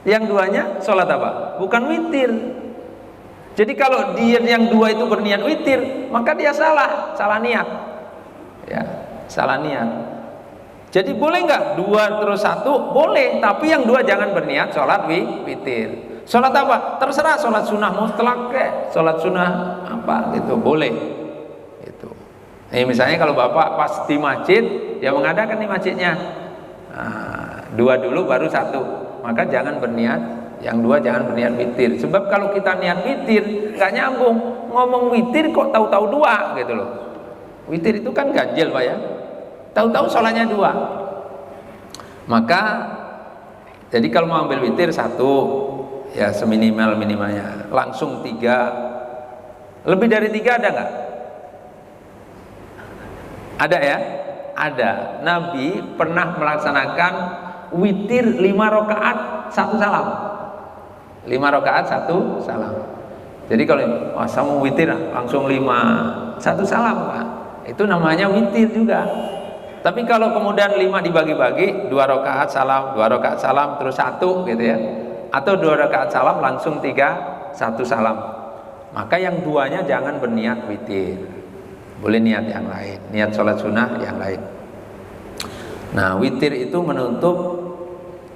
Yang 2-nya sholat apa? Bukan witir. Jadi kalau dia yang 2 itu berniat witir, maka dia salah niat. Ya, salah niat. Jadi boleh nggak 2 terus 1? Boleh, tapi yang 2 jangan berniat sholat witir. Sholat apa? Terserah, sholat sunnah mutlak kayak, sholat sunnah apa gitu, boleh. Itu. Nih misalnya kalau Bapak pas di masjid, dia mengadakan di masjidnya, nah, 2 dulu baru 1, maka jangan berniat, yang 2 jangan berniat witir. Sebab kalau kita niat witir, nggak nyambung. Ngomong witir kok tahu-tahu 2 gitu loh. Witir itu kan ganjil Pak ya. Tahu-tahu sholatnya 2. Maka jadi kalau mau ambil witir 1 ya seminimal-minimalnya, langsung 3. Lebih dari 3 ada nggak? Ada ya? Ada. Nabi pernah melaksanakan witir 5 rakaat 1 salam. 5 rakaat 1 salam. Jadi kalau masa mau witir langsung 5 1 salam Pak, itu namanya witir juga. Tapi kalau kemudian 5 dibagi-bagi, 2 rakaat salam, 2 rakaat salam terus 1 gitu ya, atau 2 rakaat salam langsung 3 1 salam, maka yang 2-nya jangan berniat witir, boleh niat yang lain, niat sholat sunnah yang lain. Nah witir itu menutup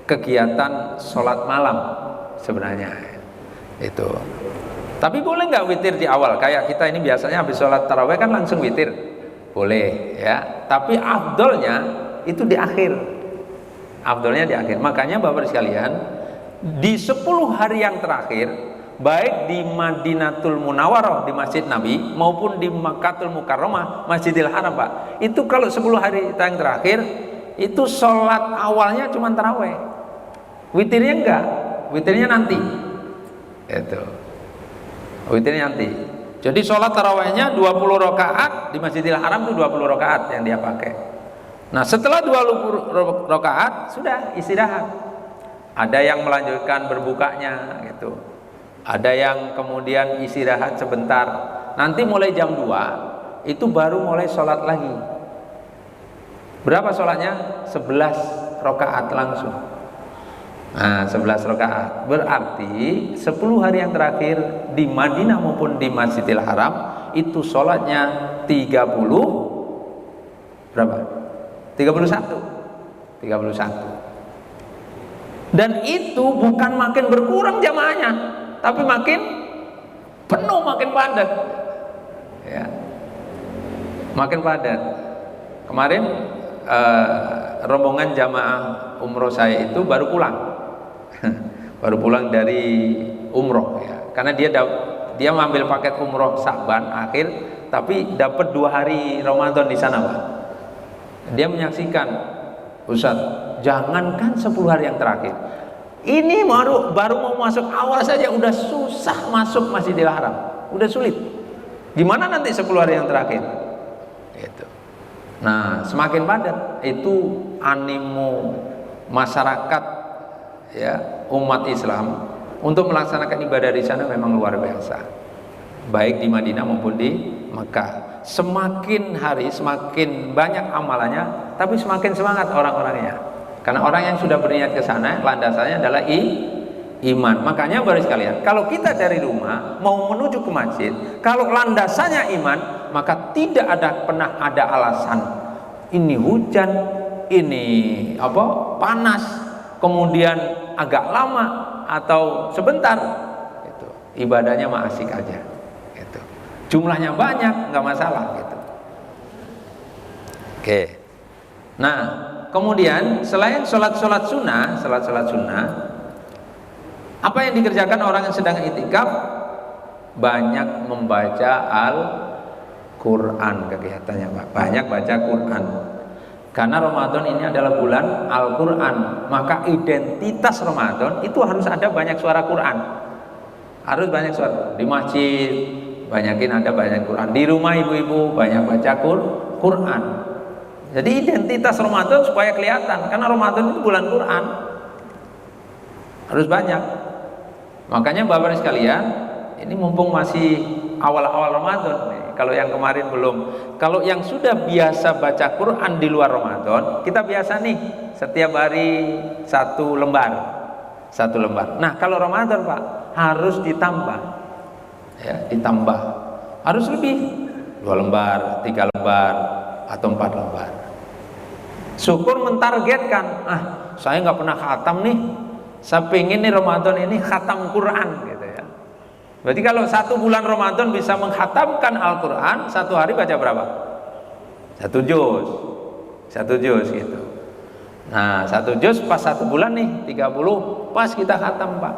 kegiatan sholat malam sebenarnya itu. Tapi boleh nggak witir di awal? Kayak kita ini biasanya habis sholat taraweh kan langsung witir. Boleh ya, tapi afdolnya itu di akhir. Afdolnya di akhir. Makanya Bapak sekalian, di 10 hari yang terakhir, baik di Madinatul Munawwarah di Masjid Nabi maupun di Makkatul Mukarramah Masjidil Haram Pak, itu kalau 10 hari yang terakhir itu sholat awalnya cuma taraweh, witirnya enggak, witirnya nanti. Itu witirnya nanti. Jadi sholat tarawehnya 20 rakaat di Masjidil Haram itu 20 rakaat yang dia pakai. Nah setelah 20 rakaat sudah istirahat. Ada yang melanjutkan berbukanya gitu. Ada yang kemudian istirahat sebentar. Nanti mulai jam 2 itu baru mulai sholat lagi. Berapa sholatnya? 11 rakaat langsung. Nah 11 rakaat. Berarti 10 hari yang terakhir di Madinah maupun di Masjidil Haram itu sholatnya 30 berapa? 31. Dan itu bukan makin berkurang jamaahnya, tapi makin penuh, makin padat. Ya. Makin padat. Kemarin rombongan jamaah umroh saya itu baru pulang. Baru pulang dari umroh ya. Karena dia mengambil paket umroh Sa'ban akhir, tapi dapat 2 hari Ramadan di sana, Pak. Dia menyaksikan, Ustaz, jangankan 10 hari yang terakhir, ini baru mau masuk awal saja udah susah masuk Masjidil Haram, udah sulit. Gimana nanti 10 hari yang terakhir? Gitu. Nah, semakin padat itu animo masyarakat ya, umat Islam untuk melaksanakan ibadah di sana memang luar biasa. Baik di Madinah maupun di Mekah. Semakin hari semakin banyak amalannya, tapi semakin semangat orang-orangnya. Karena orang yang sudah berniat ke sana, landasannya adalah iman. Makanya baru sekalian, kalau kita dari rumah mau menuju ke masjid, kalau landasannya iman, maka tidak pernah ada alasan ini hujan, ini panas, kemudian agak lama atau sebentar, gitu. Ibadahnya mah asik aja, gitu. Jumlahnya banyak nggak masalah, gitu. Oke. Nah, kemudian selain sholat sunnah, apa yang dikerjakan orang yang sedang itikaf? Banyak membaca Al-Quran kegiatannya, Pak. Banyak baca Quran. Karena Ramadan ini adalah bulan Al-Quran, maka identitas Ramadan itu harus ada banyak suara Quran. Harus banyak suara. Di masjid banyakin ada banyak Quran. Di rumah ibu-ibu banyak baca Quran. Jadi identitas Ramadan supaya kelihatan, karena Ramadan itu bulan Quran. Harus banyak. Makanya Bapak sekalian, ini mumpung masih awal-awal Ramadan nih. Kalau yang kemarin belum, kalau yang sudah biasa baca Quran di luar Ramadan, kita biasa nih setiap hari 1 lembar. Nah kalau Ramadan, Pak, harus ditambah ya, ditambah harus lebih, 2 lembar, 3 lembar atau 4 lembar. Syukur mentargetkan, saya nggak pernah khatam nih, saya pengen nih Ramadan ini khatam Quran, gitu ya. Berarti kalau 1 bulan Ramadan bisa menghatamkan Al-Quran, 1 hari baca berapa? 1 juz gitu. Nah 1 juz pas 1 bulan nih 30 pas kita khatam, Pak.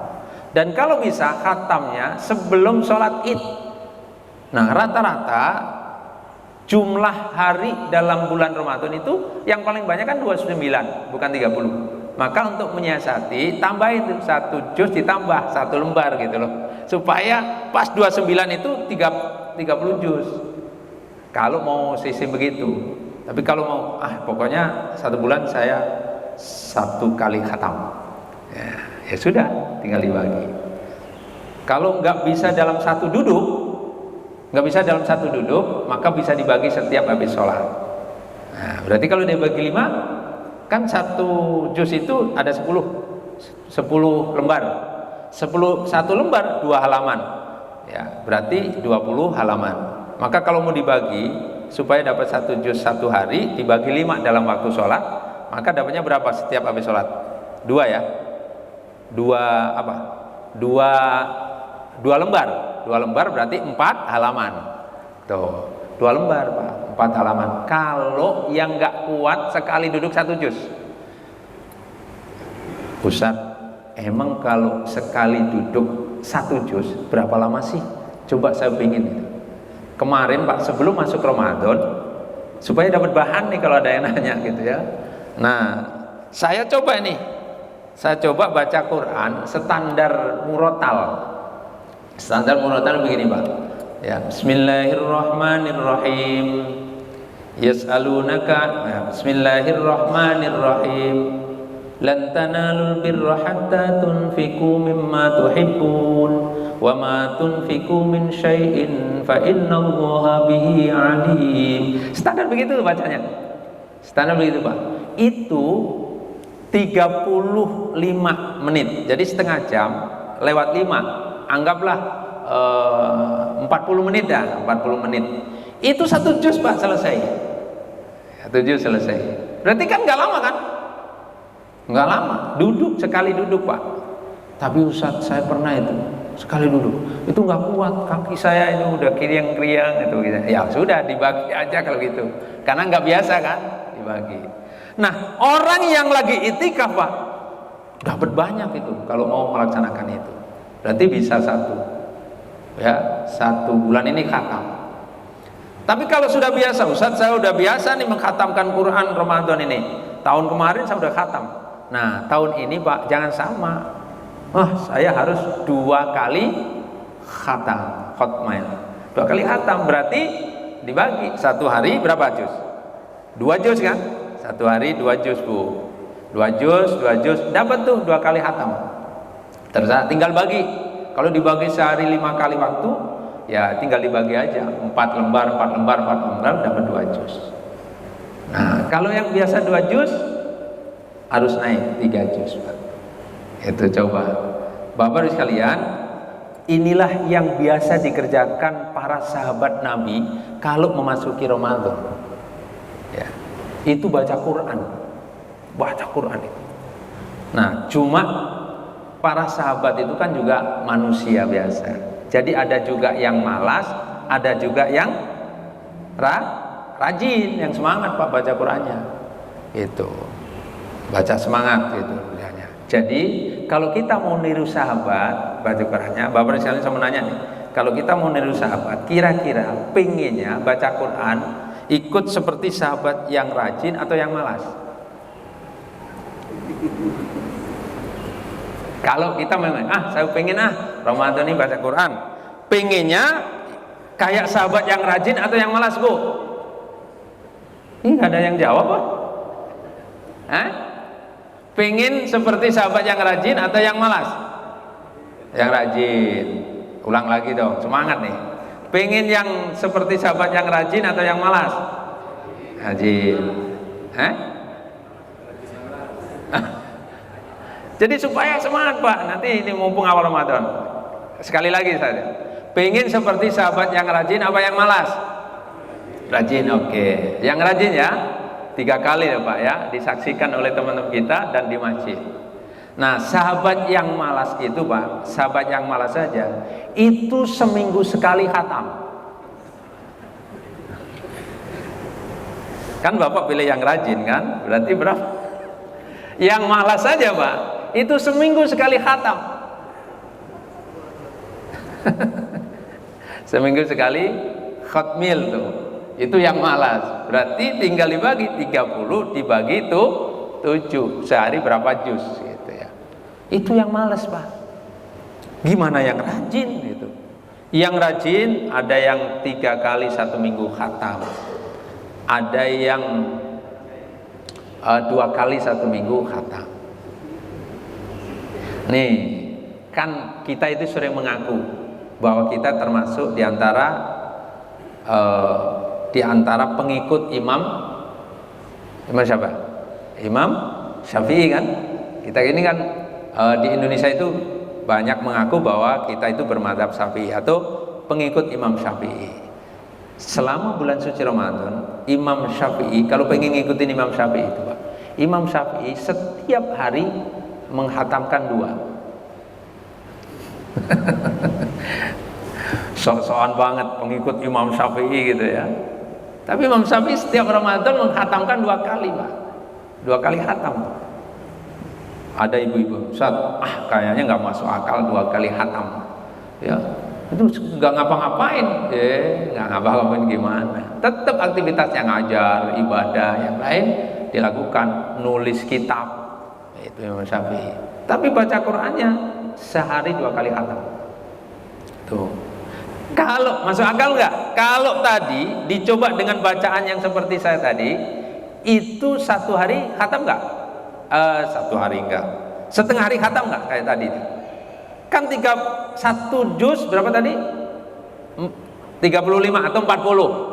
Dan kalau bisa khatamnya sebelum sholat id. Nah rata-rata jumlah hari dalam bulan Ramadan itu yang paling banyak kan 29, bukan 30. Maka untuk menyiasati, tambahin tuh 1 juz ditambah 1 lembar gitu loh, supaya pas 29 itu 30 juz. Kalau mau sistem begitu. Tapi kalau mau pokoknya 1 bulan saya 1 kali khatam, ya sudah, tinggal dibagi. Kalau nggak bisa dalam 1 duduk, maka bisa dibagi setiap habis sholat. Nah, berarti kalau dibagi 5, kan 1 juz itu ada 10 lembar. 1 lembar 2 halaman. Ya, berarti 20 halaman. Maka kalau mau dibagi supaya dapat 1 juz 1 hari, dibagi 5 dalam waktu sholat, maka dapatnya berapa setiap habis sholat? 2 ya. 2 lembar. 2 lembar berarti 4 halaman. Tuh, 2 lembar, Pak, 4 halaman. Kalau yang nggak kuat sekali duduk 1 juz. Ustaz, emang kalau sekali duduk 1 juz berapa lama sih? Coba saya pingin itu. Kemarin, Pak, sebelum masuk Ramadan, supaya dapat bahan nih kalau ada yang nanya gitu ya. Nah, saya coba baca Quran standar murotal. Standar murotal begini, Pak. Ya, Bismillahirrahmanirrahim. Yas'alunaka, bismillahirrahmanirrahim. Lan tanalul birra hatta tunfiqu mimma tuhibbun wa ma tunfiqu min syai'in fa innallaha bihi alim. Standar begitu bacanya. Standar begitu, Pak. Itu 35 menit. Jadi setengah jam lewat 5. Anggaplah 40 menit dah, 40 menit. Itu 1 juz, Pak, selesai. 1 juz selesai. Berarti kan enggak lama kan? Enggak lama. Duduk sekali duduk, Pak. Tapi Ustaz, saya pernah itu sekali duduk. Itu enggak kuat, kaki saya itu udah kriang-kriang itu gitu. Ya sudah, dibagi aja kalau gitu. Karena enggak biasa kan? Dibagi. Nah, orang yang lagi itikaf, Pak, dapat banyak itu kalau mau melaksanakan itu. Berarti bisa 1 bulan ini khatam. Tapi kalau sudah biasa, Ustaz, saya udah biasa nih mengkhatamkan Quran Ramadan ini. Tahun kemarin saya udah khatam. Nah, tahun ini, Pak, jangan sama. Saya harus 2 kali khatam, khotmail. 2 kali khatam berarti dibagi 1 hari berapa juz? 2 juz kan? 1 hari 2 juz, Bu. 2 juz, dapat tuh 2 kali khatam. Terus tinggal bagi. Kalau dibagi sehari 5 kali waktu, ya tinggal dibagi aja 4 lembar dapat 2 juz. Nah, kalau yang biasa 2 juz harus naik 3 juz, Pak. Itu coba. Bapak-Ibu sekalian, inilah yang biasa dikerjakan para sahabat Nabi kalau memasuki Ramadan. Ya. Itu baca Quran. Baca Quran itu. Nah, cuma para sahabat itu kan juga manusia biasa. Jadi ada juga yang malas, ada juga yang rajin, yang semangat, Pak, baca Qurannya. Itu. Baca semangat gitu. Jadi kalau kita mau niru sahabat baca Qurannya, Bapak sekalian saya mau nanya nih, kalau kita mau niru sahabat, kira-kira pengennya baca Quran ikut seperti sahabat yang rajin atau yang malas? Kalau kita memang, saya pengen Ramadan ini baca Quran, pengennya kayak sahabat yang rajin atau yang malas, Bu? Ini nggak ada yang jawab, Pak. Pengen seperti sahabat yang rajin atau yang malas? Yang rajin. Ulang lagi dong, semangat nih. Pengen yang seperti sahabat yang rajin atau yang malas? Rajin. Jadi supaya semangat, Pak. Nanti ini mumpung awal Ramadan. Sekali lagi saja. Pengen seperti sahabat yang rajin apa yang malas? Rajin, oke. Yang rajin ya 3 kali ya, Pak, ya, disaksikan oleh teman-teman kita dan di masjid. Nah, sahabat yang malas itu, Pak, sahabat yang malas saja itu seminggu sekali khatam. Kan Bapak pilih yang rajin kan? Berarti berapa? Yang malas saja, Pak, itu seminggu sekali khatam. Seminggu sekali khatmil tuh. Itu yang malas. Berarti tinggal dibagi 30 dibagi itu 7. Sehari berapa juz gitu ya. Itu yang malas, Pak. Gimana yang rajin gitu? Yang rajin ada yang 3 kali 1 minggu khatam. Ada yang 2 kali 1 minggu khatam. Nih, kan kita itu sering mengaku bahwa kita termasuk di antara pengikut Imam siapa? Imam Syafi'i kan? Kita ini kan di Indonesia itu banyak mengaku bahwa kita itu bermadzhab Syafi'i atau pengikut Imam Syafi'i. Selama bulan suci Ramadan, Imam Syafi'i kalau pengen ngikutin Imam Syafi'i itu, Pak, Imam Syafi'i setiap hari menghatamkan 2. Sok-sokan banget pengikut Imam Syafi'i gitu ya. Tapi Imam Syafi'i setiap Ramadan menghatamkan 2 kali, Pak. 2 kali khatam. Ada ibu-ibu, Ustaz, kayaknya nggak masuk akal 2 kali khatam. Ya, itu nggak ngapa-ngapain. Nggak ngapa-ngapain gimana? Tetap aktivitasnya ngajar, ibadah, yang lain dilakukan, nulis kitab. Itu Imam Syafi'i. Tapi baca Qur'annya sehari 2 kali khatam. Tuh. Kalau masuk akal nggak? Kalau tadi dicoba dengan bacaan yang seperti saya tadi, itu satu hari khatam nggak? Satu hari enggak. Setengah hari khatam nggak kayak tadi? Kan satu juz berapa tadi? 35 atau 40.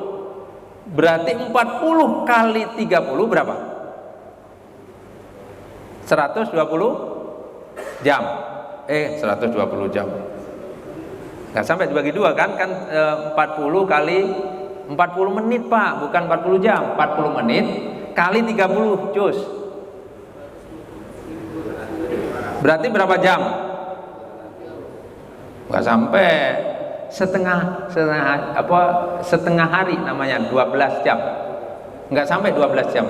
Berarti 40 kali 30 berapa? 120 jam. 120 jam. Nggak sampai dibagi dua kan? Kan 40 kali 40 menit Pak, bukan 40 jam. 40 menit kali 30 juz. Berarti berapa jam? Nggak sampai setengah hari namanya, 12 jam. Nggak sampai 12 jam.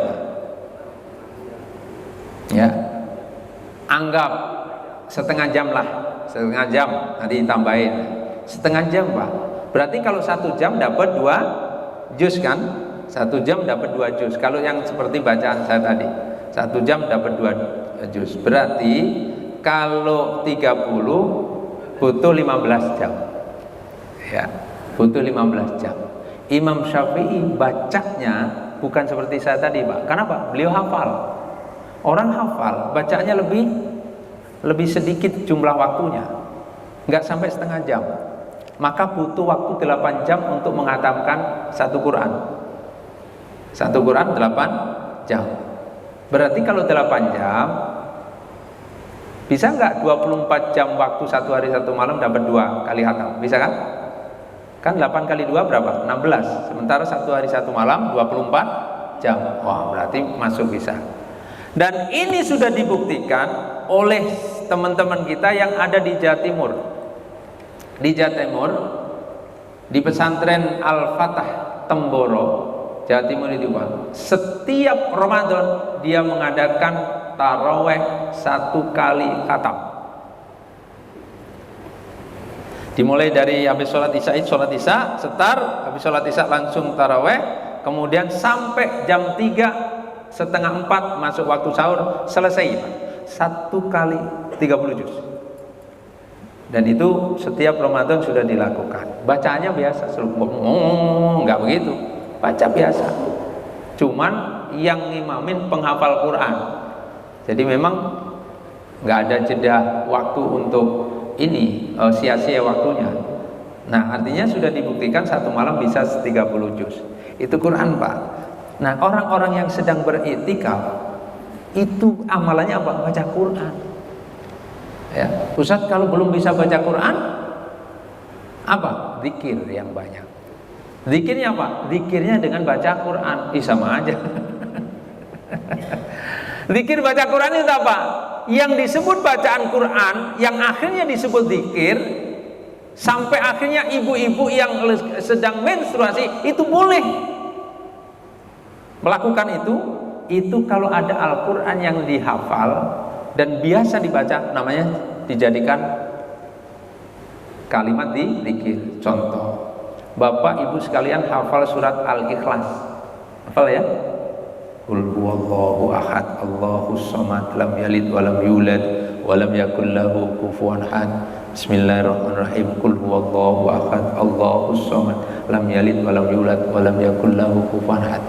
Ya. Anggap setengah jam lah, setengah jam nanti tambahin. Setengah jam Pak. Berarti kalau 1 jam dapat 2 juz kan? 1 jam dapat 2 juz. Kalau yang seperti bacaan saya tadi, 1 jam dapat 2 juz. Berarti kalau 30 butuh 15 jam. Ya, butuh 15 jam. Imam Syafi'i bacanya bukan seperti saya tadi Pak. Kenapa? Beliau hafal. Orang hafal bacanya lebih sedikit jumlah waktunya, nggak sampai setengah jam. Maka butuh waktu 8 jam untuk menghatamkan satu Quran. Satu Quran 8 jam. Berarti kalau 8 jam, bisa nggak 24 jam waktu satu hari satu malam dapat 2 kali hatam? Bisa kan? Kan 8 kali 2 berapa? 16. Sementara satu hari satu malam 24 jam. Wah, berarti masuk bisa. Dan ini sudah dibuktikan oleh teman-teman kita yang ada di Jawa Timur. Di Jawa Timur, di pesantren Al-Fatah Temboro, Jawa Timur itu Pak, setiap Ramadan dia mengadakan taraweh 1 kali khatam. Dimulai dari habis sholat isya setar, habis sholat isya langsung taraweh, kemudian sampai jam 3:30 masuk waktu sahur, selesai Pak. 1 kali 30 juz. Dan itu setiap Ramadan sudah dilakukan. Bacaannya biasa, nggak begitu, baca biasa. Cuman yang ngimamin penghafal Quran. Jadi memang nggak ada jeda waktu untuk ini, sia-sia waktunya. Nah, artinya sudah dibuktikan satu malam bisa 30 juz. Itu Quran Pak. Nah, orang-orang yang sedang beriktikaf itu amalannya apa? Baca Quran. Ya, Ustaz kalau belum bisa baca Quran, apa? Zikir yang banyak. Zikirnya apa? Zikirnya dengan baca Quran. Sama aja. Zikir baca Quran itu apa? Yang disebut bacaan Quran, yang akhirnya disebut zikir, sampai akhirnya ibu-ibu yang sedang menstruasi itu boleh melakukan itu kalau ada Al-Quran yang dihafal dan biasa dibaca, namanya dijadikan kalimat zikir. Contoh, Bapak Ibu sekalian hafal surat Al-Ikhlas, hafal ya? Qul huwallahu ahad, Allahus samad, lam yalid walam yulad walam yakul lahu kufuwan ahad. Bismillahirrahmanirrahim. Qul huwallahu ahad, Allahus samad, lam yalid walam yulad walam yakul lahu kufuwan ahad.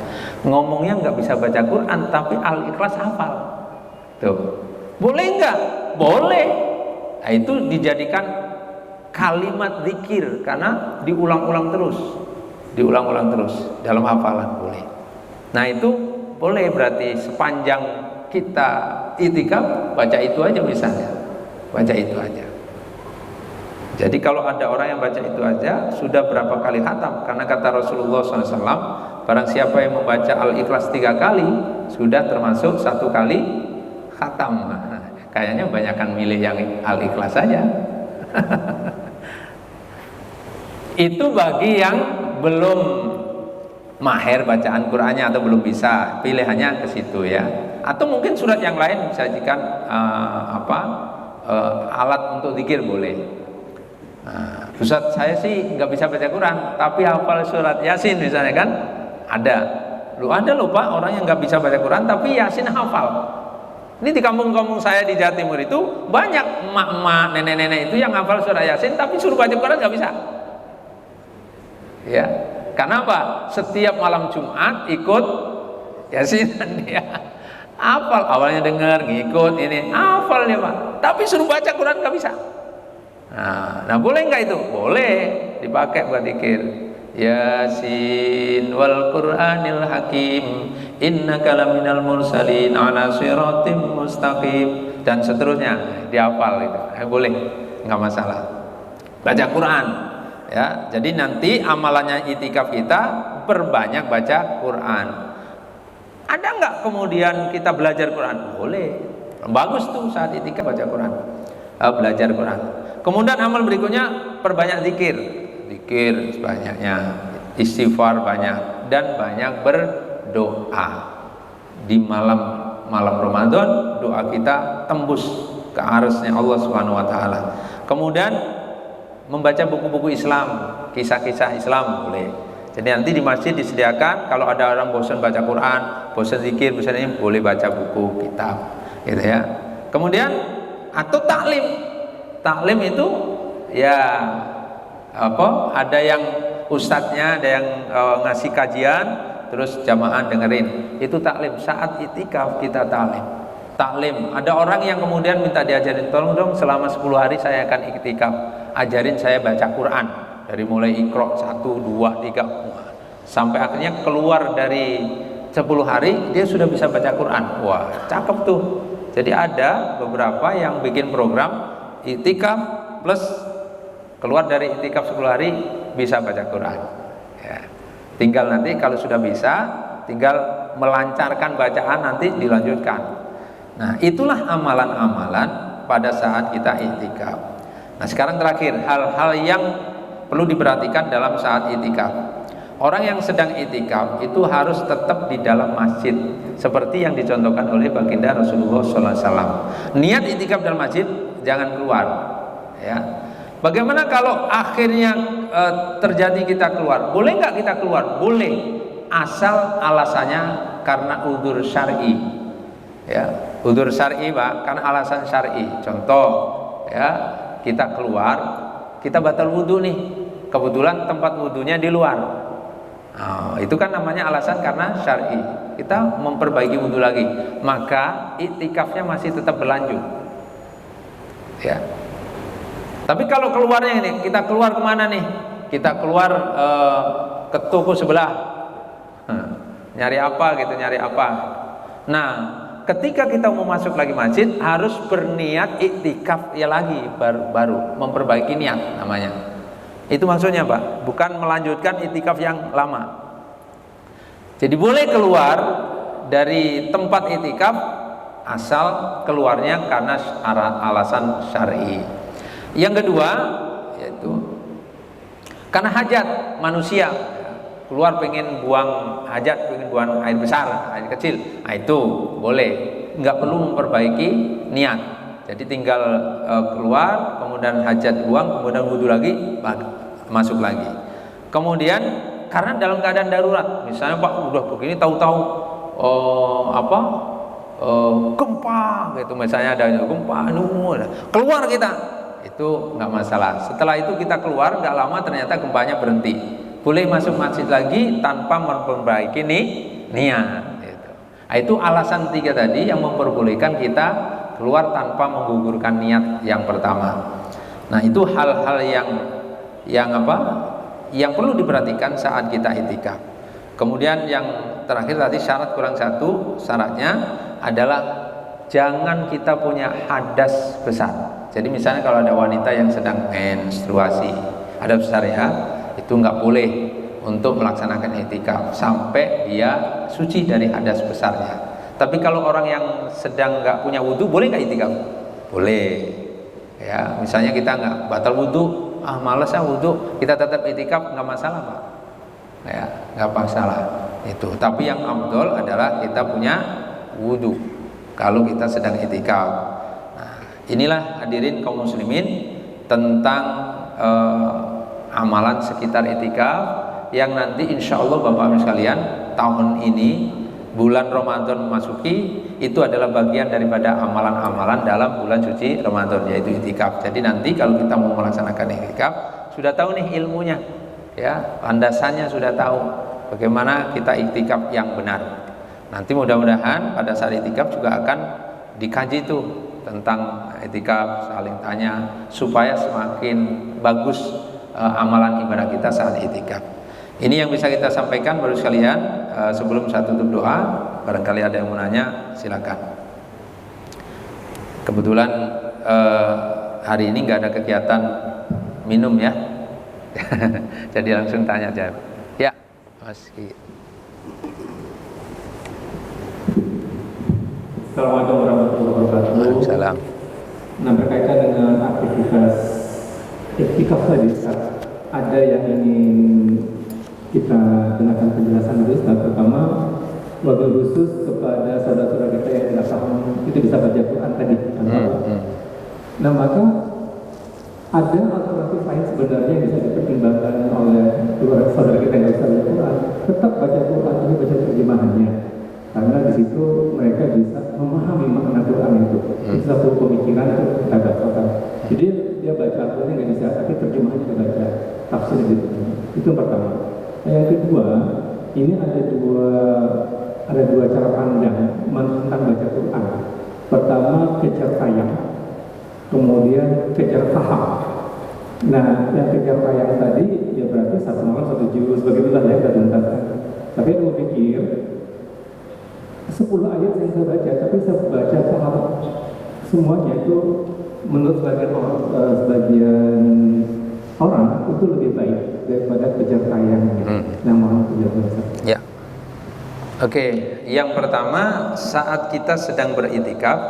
Ngomongnya nggak bisa baca Quran tapi Al-Ikhlas hafal. Tuh. Boleh nggak? Boleh. Nah, itu dijadikan kalimat zikir karena diulang-ulang terus dalam hafalan, boleh. Nah, itu boleh, berarti sepanjang kita itikaf baca itu aja misalnya. Baca itu aja. Jadi kalau ada orang yang baca itu aja sudah berapa kali khatam? Karena kata Rasulullah SAW, barang siapa yang membaca Al-Ikhlas 3 kali sudah termasuk 1 kali khatam. Kayaknya banyakkan milih yang Al-Ikhlas saja. Itu bagi yang belum mahir bacaan Qur'annya atau belum bisa, pilihannya ke situ ya. Atau mungkin surat yang lain bisa jadikan alat untuk zikir boleh. Ustaz, saya sih nggak bisa baca Quran tapi hafal surat Yasin misalnya kan, ada loh Pak orang yang nggak bisa baca Quran tapi Yasin hafal. Ini di kampung-kampung saya di Jawa Timur itu banyak emak-emak, nenek-nenek itu yang hafal surat Yasin tapi suruh baca Quran nggak bisa. Ya, karena apa? Setiap malam Jumat ikut yasinan dia. Hafal, awalnya dengar, ngikut ini, hafal dia Pak. Tapi suruh baca Quran nggak bisa. Nah, boleh nggak itu? Boleh dipakai buat zikir. Yasin wal Qur'anil Hakim, innaka laminal mursalin ala siratim mustaqim, dan seterusnya dihafal itu. Boleh, nggak masalah. Baca Quran. Ya, jadi nanti amalannya itikaf kita berbanyak baca Quran. Ada nggak kemudian kita belajar Quran? Boleh, bagus tuh saat itikaf baca Quran, belajar Quran. Kemudian amal berikutnya perbanyak zikir, zikir sebanyaknya, istighfar banyak, dan banyak berdoa. Di malam Ramadan doa kita tembus ke arasnya Allah Subhanahu Wa Taala. Kemudian membaca buku-buku Islam, kisah-kisah Islam boleh. Jadi nanti di masjid disediakan, kalau ada orang bosan baca Quran, bosan zikir, bosan ini, boleh baca buku kitab, gitu ya. Kemudian atau taklim itu ya apa? Ada yang ustadznya, ada yang ngasih kajian, terus jamaah dengerin. Itu taklim. Saat itikaf kita taklim. Ada orang yang kemudian minta diajarin, tolong dong selama 10 hari saya akan iktikaf, ajarin saya baca Quran dari mulai Iqra 1, 2, 3 sampai akhirnya keluar dari 10 hari dia sudah bisa baca Quran. Wah, cakep tuh. Jadi ada beberapa yang bikin program iktikaf plus keluar dari iktikaf 10 hari bisa baca Quran ya. Tinggal nanti kalau sudah bisa, tinggal melancarkan bacaan, nanti dilanjutkan. Nah, itulah amalan-amalan pada saat kita iktikaf. Nah, sekarang terakhir, hal-hal yang perlu diperhatikan dalam saat iktikaf. Orang yang sedang iktikaf itu harus tetap di dalam masjid, seperti yang dicontohkan oleh baginda Rasulullah SAW. Niat iktikaf dalam masjid, jangan keluar. Ya. Bagaimana kalau akhirnya terjadi kita keluar? Boleh nggak kita keluar? Boleh, asal alasannya karena udzur syar'i. Ya, udzur syar'i Pak, karena alasan syar'i. Contoh, ya, kita keluar, kita batal wudhu nih. Kebetulan tempat wudhunya di luar. Nah, itu kan namanya alasan karena syar'i. Kita memperbaiki wudhu lagi, maka iktikafnya masih tetap berlanjut. Ya. Tapi kalau keluarnya ini, kita keluar kemana nih? Kita keluar ke toko sebelah, nyari apa gitu, nyari apa. Nah, ketika kita mau masuk lagi masjid, harus berniat iktikaf ya lagi, baru memperbaiki niat namanya. Itu maksudnya Pak, bukan melanjutkan iktikaf yang lama. Jadi boleh keluar dari tempat iktikaf asal keluarnya karena alasan syar'i. Yang kedua yaitu karena hajat manusia, keluar pengen buang hajat, pengen buang air besar, air kecil, nah itu boleh, nggak perlu memperbaiki niat. Jadi tinggal keluar, kemudian hajat buang, kemudian wudhu lagi, masuk lagi. Kemudian karena dalam keadaan darurat, misalnya Pak udah begini tahu-tahu gempa gitu, misalnya ada gempa, keluar kita, itu nggak masalah. Setelah itu kita keluar, nggak lama ternyata gempanya berhenti, boleh masuk masjid lagi tanpa memperbaiki niat gitu. Nah, itu alasan 3 tadi yang memperbolehkan kita keluar tanpa menggugurkan niat yang pertama. Nah, itu hal-hal yang perlu diperhatikan saat kita iktikaf. Kemudian yang terakhir tadi syarat kurang 1, syaratnya adalah jangan kita punya hadas besar. Jadi misalnya kalau ada wanita yang sedang menstruasi, hadas besar ya, itu nggak boleh untuk melaksanakan iktikaf sampai dia suci dari hadas besarnya. Tapi kalau orang yang sedang nggak punya wudhu, boleh nggak iktikaf? Boleh. Ya, misalnya kita nggak batal wudhu, malas ya wudhu, kita tetap iktikaf, nggak masalah Pak. Ya, nggak masalah itu. Tapi yang afdol adalah kita punya wudhu kalau kita sedang iktikaf. Nah, inilah hadirin kaum muslimin tentang amalan sekitar iktikaf yang nanti insya Allah Bapak Ibu sekalian tahun ini bulan Ramadan memasuki, itu adalah bagian daripada amalan-amalan dalam bulan suci Ramadan, yaitu iktikaf. Jadi nanti kalau kita mau melaksanakan iktikaf, sudah tahu nih ilmunya, ya, landasannya sudah tahu bagaimana kita iktikaf yang benar. Nanti mudah-mudahan pada saat iktikaf juga akan dikaji tuh tentang iktikaf, saling tanya supaya semakin bagus amalan ibadah kita saat iktikaf. Ini yang bisa kita sampaikan baru sekalian. Sebelum saya tutup doa, barangkali ada yang mau nanya, silakan. Kebetulan hari ini nggak ada kegiatan minum ya, jadi langsung tanya aja. Ya, Mas Ki. Assalamualaikum warahmatullahi wabarakatuh. Waalaikumsalam. Nah, berkaitan dengan aktivitas iktikaf tadi, ada yang ingin kita dengarkan penjelasan dulu. Pertama, wabil khusus kepada saudara-saudara kita yang tidak paham itu bisa baca Quran tadi. Nah, maka ada alternatif lain sebenarnya yang bisa dipertimbangkan oleh saudara kita yang bisa baca Quran. Tetap baca Quran, tapi baca terjemahannya. Karena di situ mereka bisa memahami makna Quran itu. Itu satu pemikiran itu kita bacakan. Jadi dia baca Al-Quran nggak bisa, tapi terjemahannya dia baca tafsir gitu. Itu yang pertama. Yang kedua, ini ada dua cara pandang tentang baca Quran. Pertama kejar tayang, kemudian kejar paham. Nah, yang kejar tayang tadi ya berarti satu malam satu juz bagaimana ya kita tuntaskan. Tapi aku pikir 10 ayat yang saya baca, tapi saya baca paham semuanya itu menurut sebagian orang itu lebih baik daripada kejar tayang. Nah, mohon penjelasan. Ya. Oke, yang pertama saat kita sedang beriktikaf,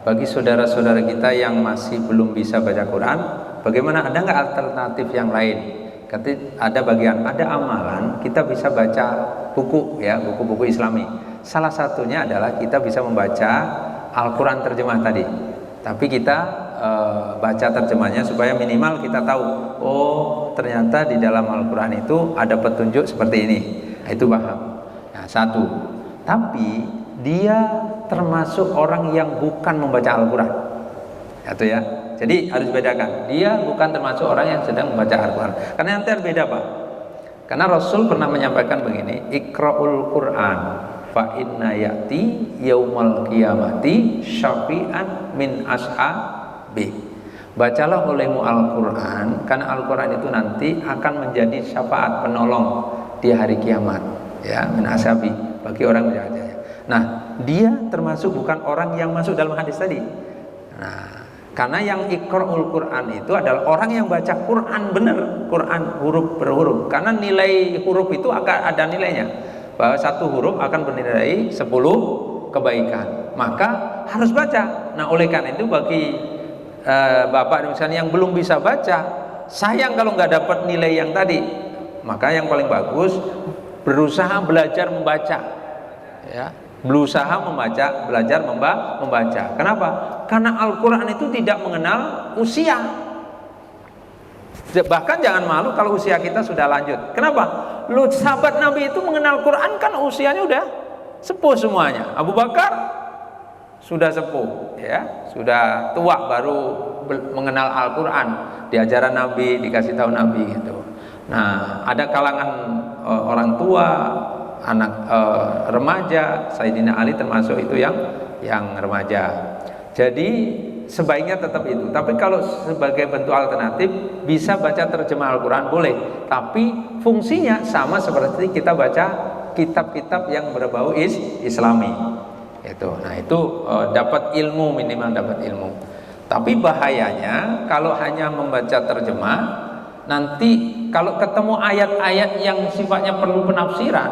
bagi saudara-saudara kita yang masih belum bisa baca Quran, bagaimana, ada nggak alternatif yang lain? Ada amalan kita bisa baca buku ya, buku-buku Islami. Salah satunya adalah kita bisa membaca Al-Quran terjemah tadi. Tapi kita baca terjemahnya supaya minimal kita tahu, oh ternyata di dalam Al-Quran itu ada petunjuk seperti ini. Nah, itu paham. Nah, satu. Tapi dia termasuk orang yang bukan membaca Al-Quran. Itu ya. Jadi harus bedakan. Dia bukan termasuk orang yang sedang membaca Al-Quran. Karena nanti beda Pak. Karena Rasul pernah menyampaikan begini, Iqra'ul Quran fa inna ya'ti yaumal qiyamati syafi'an min ashabi. Bacalah olehmu Al-Quran, karena Al-Quran itu nanti akan menjadi syafaat penolong di hari kiamat ya, min ashabi, bagi orang yang baca. Nah, dia termasuk bukan orang yang masuk dalam hadis tadi. Nah, karena yang Iqra'ul Quran itu adalah orang yang baca Quran benar, Quran huruf per huruf. Karena nilai huruf itu akan ada nilainya, bahwa satu huruf akan bernilai 10 kebaikan. Maka harus baca. Nah, oleh karena itu bagi bapak misalnya yang belum bisa baca, sayang kalau nggak dapat nilai yang tadi. Maka yang paling bagus berusaha belajar membaca. Ya. Berusaha membaca, belajar membaca. Kenapa? Karena Al-Quran itu tidak mengenal usia. Bahkan jangan malu kalau usia kita sudah lanjut. Kenapa? Lu sahabat Nabi itu mengenal Quran kan usianya udah sepuh semuanya. Abu Bakar sudah sepuh, ya, sudah tua baru mengenal Al-Quran. Di ajaran Nabi, dikasih tahu Nabi gitu. Nah, ada kalangan orang tua, anak remaja, Sayyidina Ali termasuk itu yang remaja. Jadi sebaiknya tetap itu. Tapi kalau sebagai bentuk alternatif bisa baca terjemah Al-Quran boleh. Tapi fungsinya sama seperti kita baca kitab-kitab yang berbau Islami. Itu. Nah, itu dapat ilmu, minimal dapat ilmu. Tapi bahayanya kalau hanya membaca terjemah, nanti kalau ketemu ayat-ayat yang sifatnya perlu penafsiran,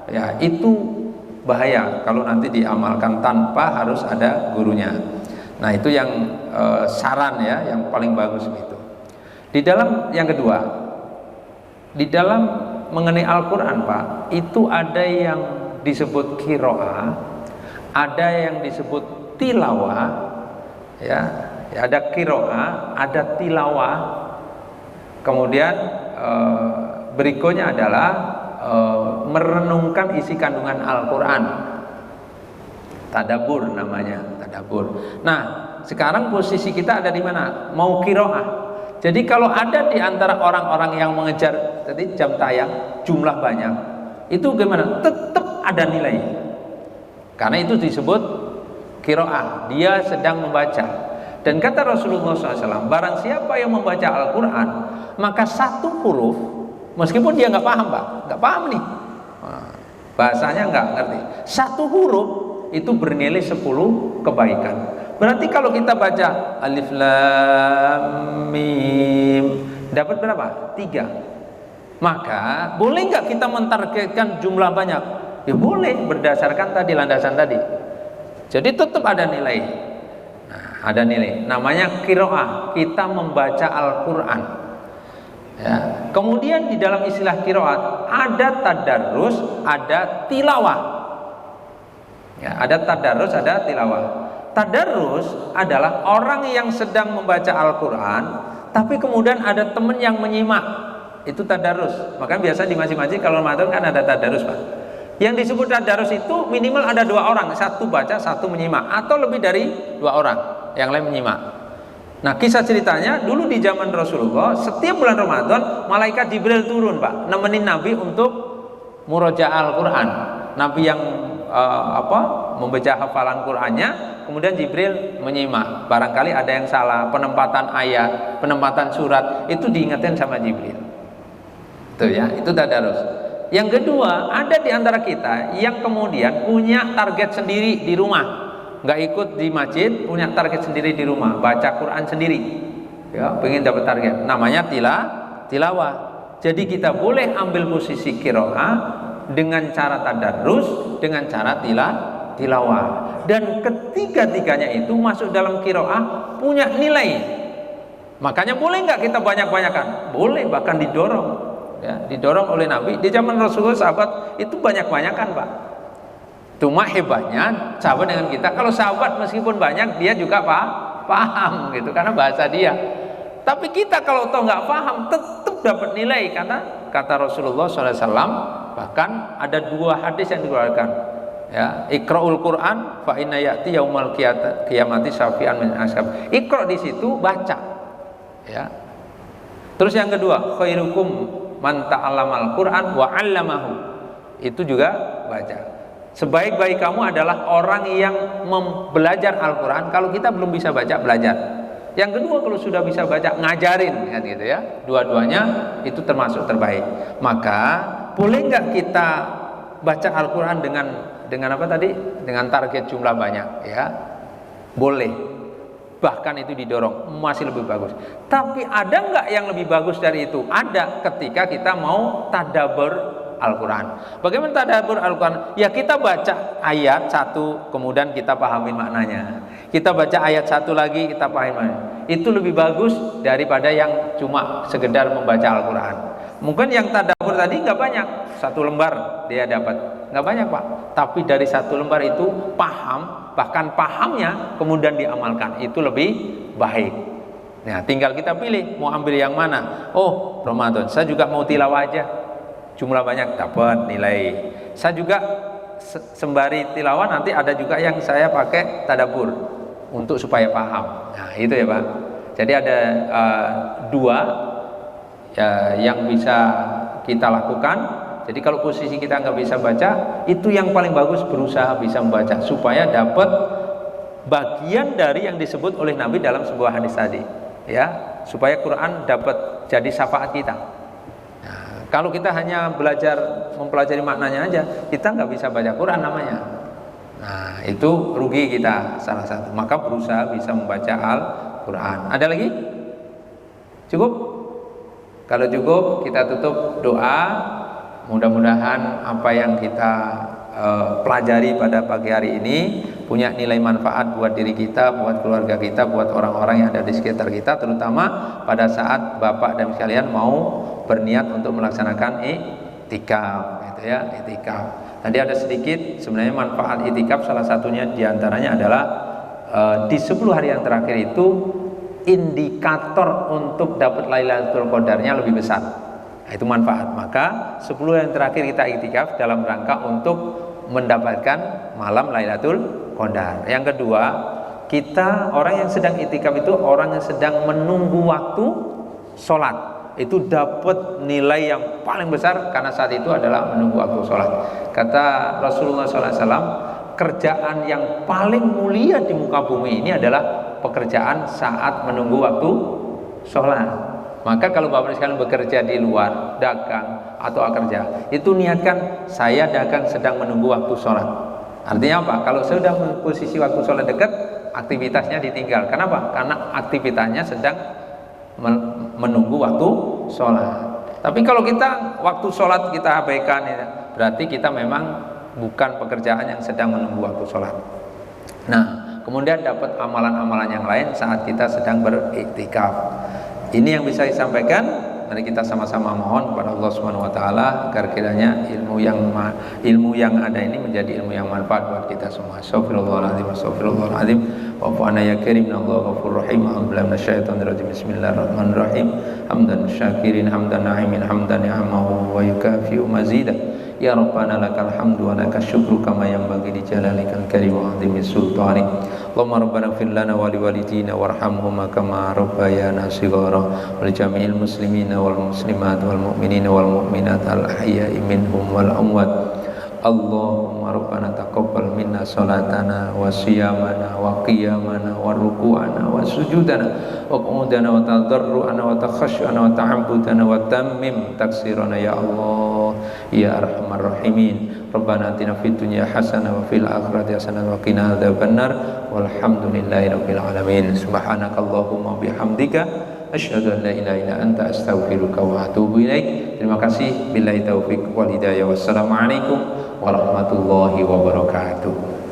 ya itu bahaya kalau nanti diamalkan tanpa harus ada gurunya. Nah, itu yang saran ya, yang paling bagus itu. Di dalam yang kedua, di dalam mengenai Al-Quran Pak, itu ada yang disebut qiraah, ada yang disebut tilawah, ya, ada qiraah, ada tilawah. Kemudian berikutnya adalah merenungkan isi kandungan Al-Quran, tadabbur namanya, tadabbur. Nah, sekarang posisi kita ada di mana? Mau qiraah. Jadi kalau ada di antara orang-orang yang mengejar tadi jam tayang, jumlah banyak, itu gimana? Tetap ada nilai. Karena itu disebut qiraah, dia sedang membaca. Dan kata Rasulullah SAW, barang siapa yang membaca Al-Quran, maka satu huruf, meskipun dia nggak paham Pak, nggak paham nih, bahasanya nggak ngerti, satu huruf itu bernilai 10 kebaikan. Berarti kalau kita baca Alif Lam Mim, dapat berapa? 3. Maka boleh nggak kita mentargetkan jumlah banyak? Ya boleh, berdasarkan tadi landasan tadi. Jadi tetap ada nilai. Nah, ada nilai. Namanya qiraah, kita membaca Al-Quran. Ya. Kemudian di dalam istilah qiraat ada tadarrus, ada tilawah. Ya, ada tadarrus, ada tilawah. Tadarrus adalah orang yang sedang membaca Al-Quran, tapi kemudian ada teman yang menyimak. Itu tadarrus. Makanya biasa di masjid-masjid kalau Ramadan kan ada tadarrus Pak. Yang disebut tadarrus itu minimal ada 2 orang, satu baca, satu menyimak, atau lebih dari 2 orang yang lain menyimak. Nah, kisah ceritanya dulu di zaman Rasulullah, setiap bulan Ramadan malaikat Jibril turun Pak, nemenin Nabi untuk murojaah Al-Quran. Nabi yang membaca hafalan Qurannya, kemudian Jibril menyimak. Barangkali ada yang salah, penempatan ayat, penempatan surat, itu diingatkan sama Jibril. Tuh ya, itu tadarus. Yang kedua, ada di antara kita yang kemudian punya target sendiri di rumah, nggak ikut di masjid, punya target sendiri di rumah, baca Quran sendiri, ya, pengen dapat target. Namanya tilawah. Jadi kita boleh ambil posisi qiraah dengan cara tadarrus, dengan cara tilawah. Dan ketiga-tiganya itu masuk dalam qiraah punya nilai. Makanya boleh nggak kita banyak-banyakan? Boleh, bahkan didorong. Ya, didorong oleh Nabi. Di zaman Rasulullah sahabat itu banyak-banyakan Pak. Cuma hebatnya sahabat dengan kita, kalau sahabat meskipun banyak dia juga paham gitu, karena bahasa dia. Tapi kita kalau toh nggak paham tetap dapat nilai, karena kata Rasulullah SAW, bahkan ada 2 hadis yang dikeluarkan. Ya, Iqra'ul Quran fa inna ya'ti yaumal qiyamati syafi'an min ashab. Iqra' di situ baca. Ya. Terus yang kedua, khairukum man ta'allamal Quran wa 'allamahu. Itu juga baca. Sebaik-baik kamu adalah orang yang belajar Al-Quran. Kalau kita belum bisa baca, belajar. Yang kedua, kalau sudah bisa baca, ngajarin kan gitu ya. Dua-duanya itu termasuk terbaik. Maka boleh nggak kita baca Al-Quran dengan apa tadi? Dengan target jumlah banyak ya. Boleh. Bahkan itu didorong, masih lebih bagus. Tapi ada nggak yang lebih bagus dari itu? Ada, ketika kita mau tadabbur Al-Quran. Bagaimana tadabbur Al-Quran? Ya kita baca ayat 1, kemudian kita pahami maknanya. Kita baca ayat 1 lagi, kita pahami maknanya. Itu lebih bagus daripada yang cuma sekedar membaca Al-Quran. Mungkin yang tadabbur tadi nggak banyak, 1 lembar dia dapat, nggak banyak Pak. Tapi dari 1 lembar itu paham, bahkan pahamnya kemudian diamalkan, itu lebih baik. Nah, tinggal kita pilih mau ambil yang mana. Oh, Ramadan, saya juga mau tilawah aja, jumlah banyak dapat nilai. Saya juga sembari tilawah nanti ada juga yang saya pakai tadabbur untuk supaya paham. Nah, itu ya Pak. Jadi ada 2 ya, yang bisa kita lakukan. Jadi kalau posisi kita nggak bisa baca, itu yang paling bagus berusaha bisa membaca supaya dapat bagian dari yang disebut oleh Nabi dalam sebuah hadis tadi, ya, supaya Quran dapat jadi syafaat kita. Nah, kalau kita hanya mempelajari maknanya aja, kita nggak bisa baca Quran namanya. Nah, itu rugi kita salah satu. Maka berusaha bisa membaca Al-Quran. Ada lagi? Cukup? Kalau cukup, kita tutup doa. Mudah-mudahan apa yang kita pelajari pada pagi hari ini punya nilai manfaat buat diri kita, buat keluarga kita, buat orang-orang yang ada di sekitar kita, terutama pada saat Bapak dan sekalian mau berniat untuk melaksanakan i'tikaf, gitu ya, i'tikaf. Tadi ada sedikit sebenarnya manfaat i'tikaf, salah satunya diantaranya adalah di 10 hari yang terakhir itu indikator untuk dapat Lailatul Qadarnya lebih besar. Nah, itu manfaat. Maka 10 yang terakhir kita iktikaf dalam rangka untuk mendapatkan malam Lailatul Qadar. Yang kedua, kita orang yang sedang iktikaf itu orang yang sedang menunggu waktu sholat. itu dapat nilai yang paling besar karena saat itu adalah menunggu waktu sholat. Kata Rasulullah SAW, kerjaan yang paling mulia di muka bumi ini adalah pekerjaan saat menunggu waktu sholat. Maka kalau Bapak sekalian bekerja di luar, dagang atau kerja, itu niatkan saya dagang sedang menunggu waktu sholat. Artinya apa? Kalau sudah posisi waktu sholat dekat, aktivitasnya ditinggal. Kenapa? Karena aktivitasnya sedang menunggu waktu sholat. Tapi kalau kita waktu sholat kita abaikan, berarti kita memang bukan pekerjaan yang sedang menunggu waktu sholat. Nah, kemudian dapat amalan-amalan yang lain saat kita sedang beriktikaf. Ini yang bisa disampaikan. Mari kita sama-sama mohon kepada Allah Subhanahu wa taala agar kiranya ilmu yang ada ini menjadi ilmu yang manfaat buat kita semua. Astagfirullahaladzim, astagfirullahaladzim. Wa'fu anna ya karim, innallaha ghafurur rahim. A'udzubillahi minasyaitonir rajim. Bismillahirrahmanirrahim. Hamdan syakirin, hamdan na'imin, hamdan ni'amahu wa yukafi'u mazidah. Ya Rabbana lakal hamdu wa lakal syukru kama yanbaghi li jalalikal karim wa 'azimi sultani. Allahumma rabbana ighfir lana wa liwalidina warhamhuma kama rabbayana shighara wa li jami'il muslimina wal muslimat wal mu'minina wal mu'minat al ahya'i minhum wal amwat. Allahumma rabbana taqabbal minna salatana wa siyamana wa qiyamana wa ruku'ana wa sujudana wa qu'udana wa tadarru'ana wa takhashshana wa ta'abbudana wa tammim taksirana ya Allah ya arhamar rahimin. Rabbana atina fid dunya hasanah wa fil akhirati hasanah wa qina adzabannar walhamdulillahi rabbil alamin. Subhanakallahumma bihamdika asyhadu an la ilaha illa anta astaghfiruka wa atubu ilaik. Terima kasih. Billahi taufik wal hidayah. Wassalamualaikum warahmatullahi wabarakatuh.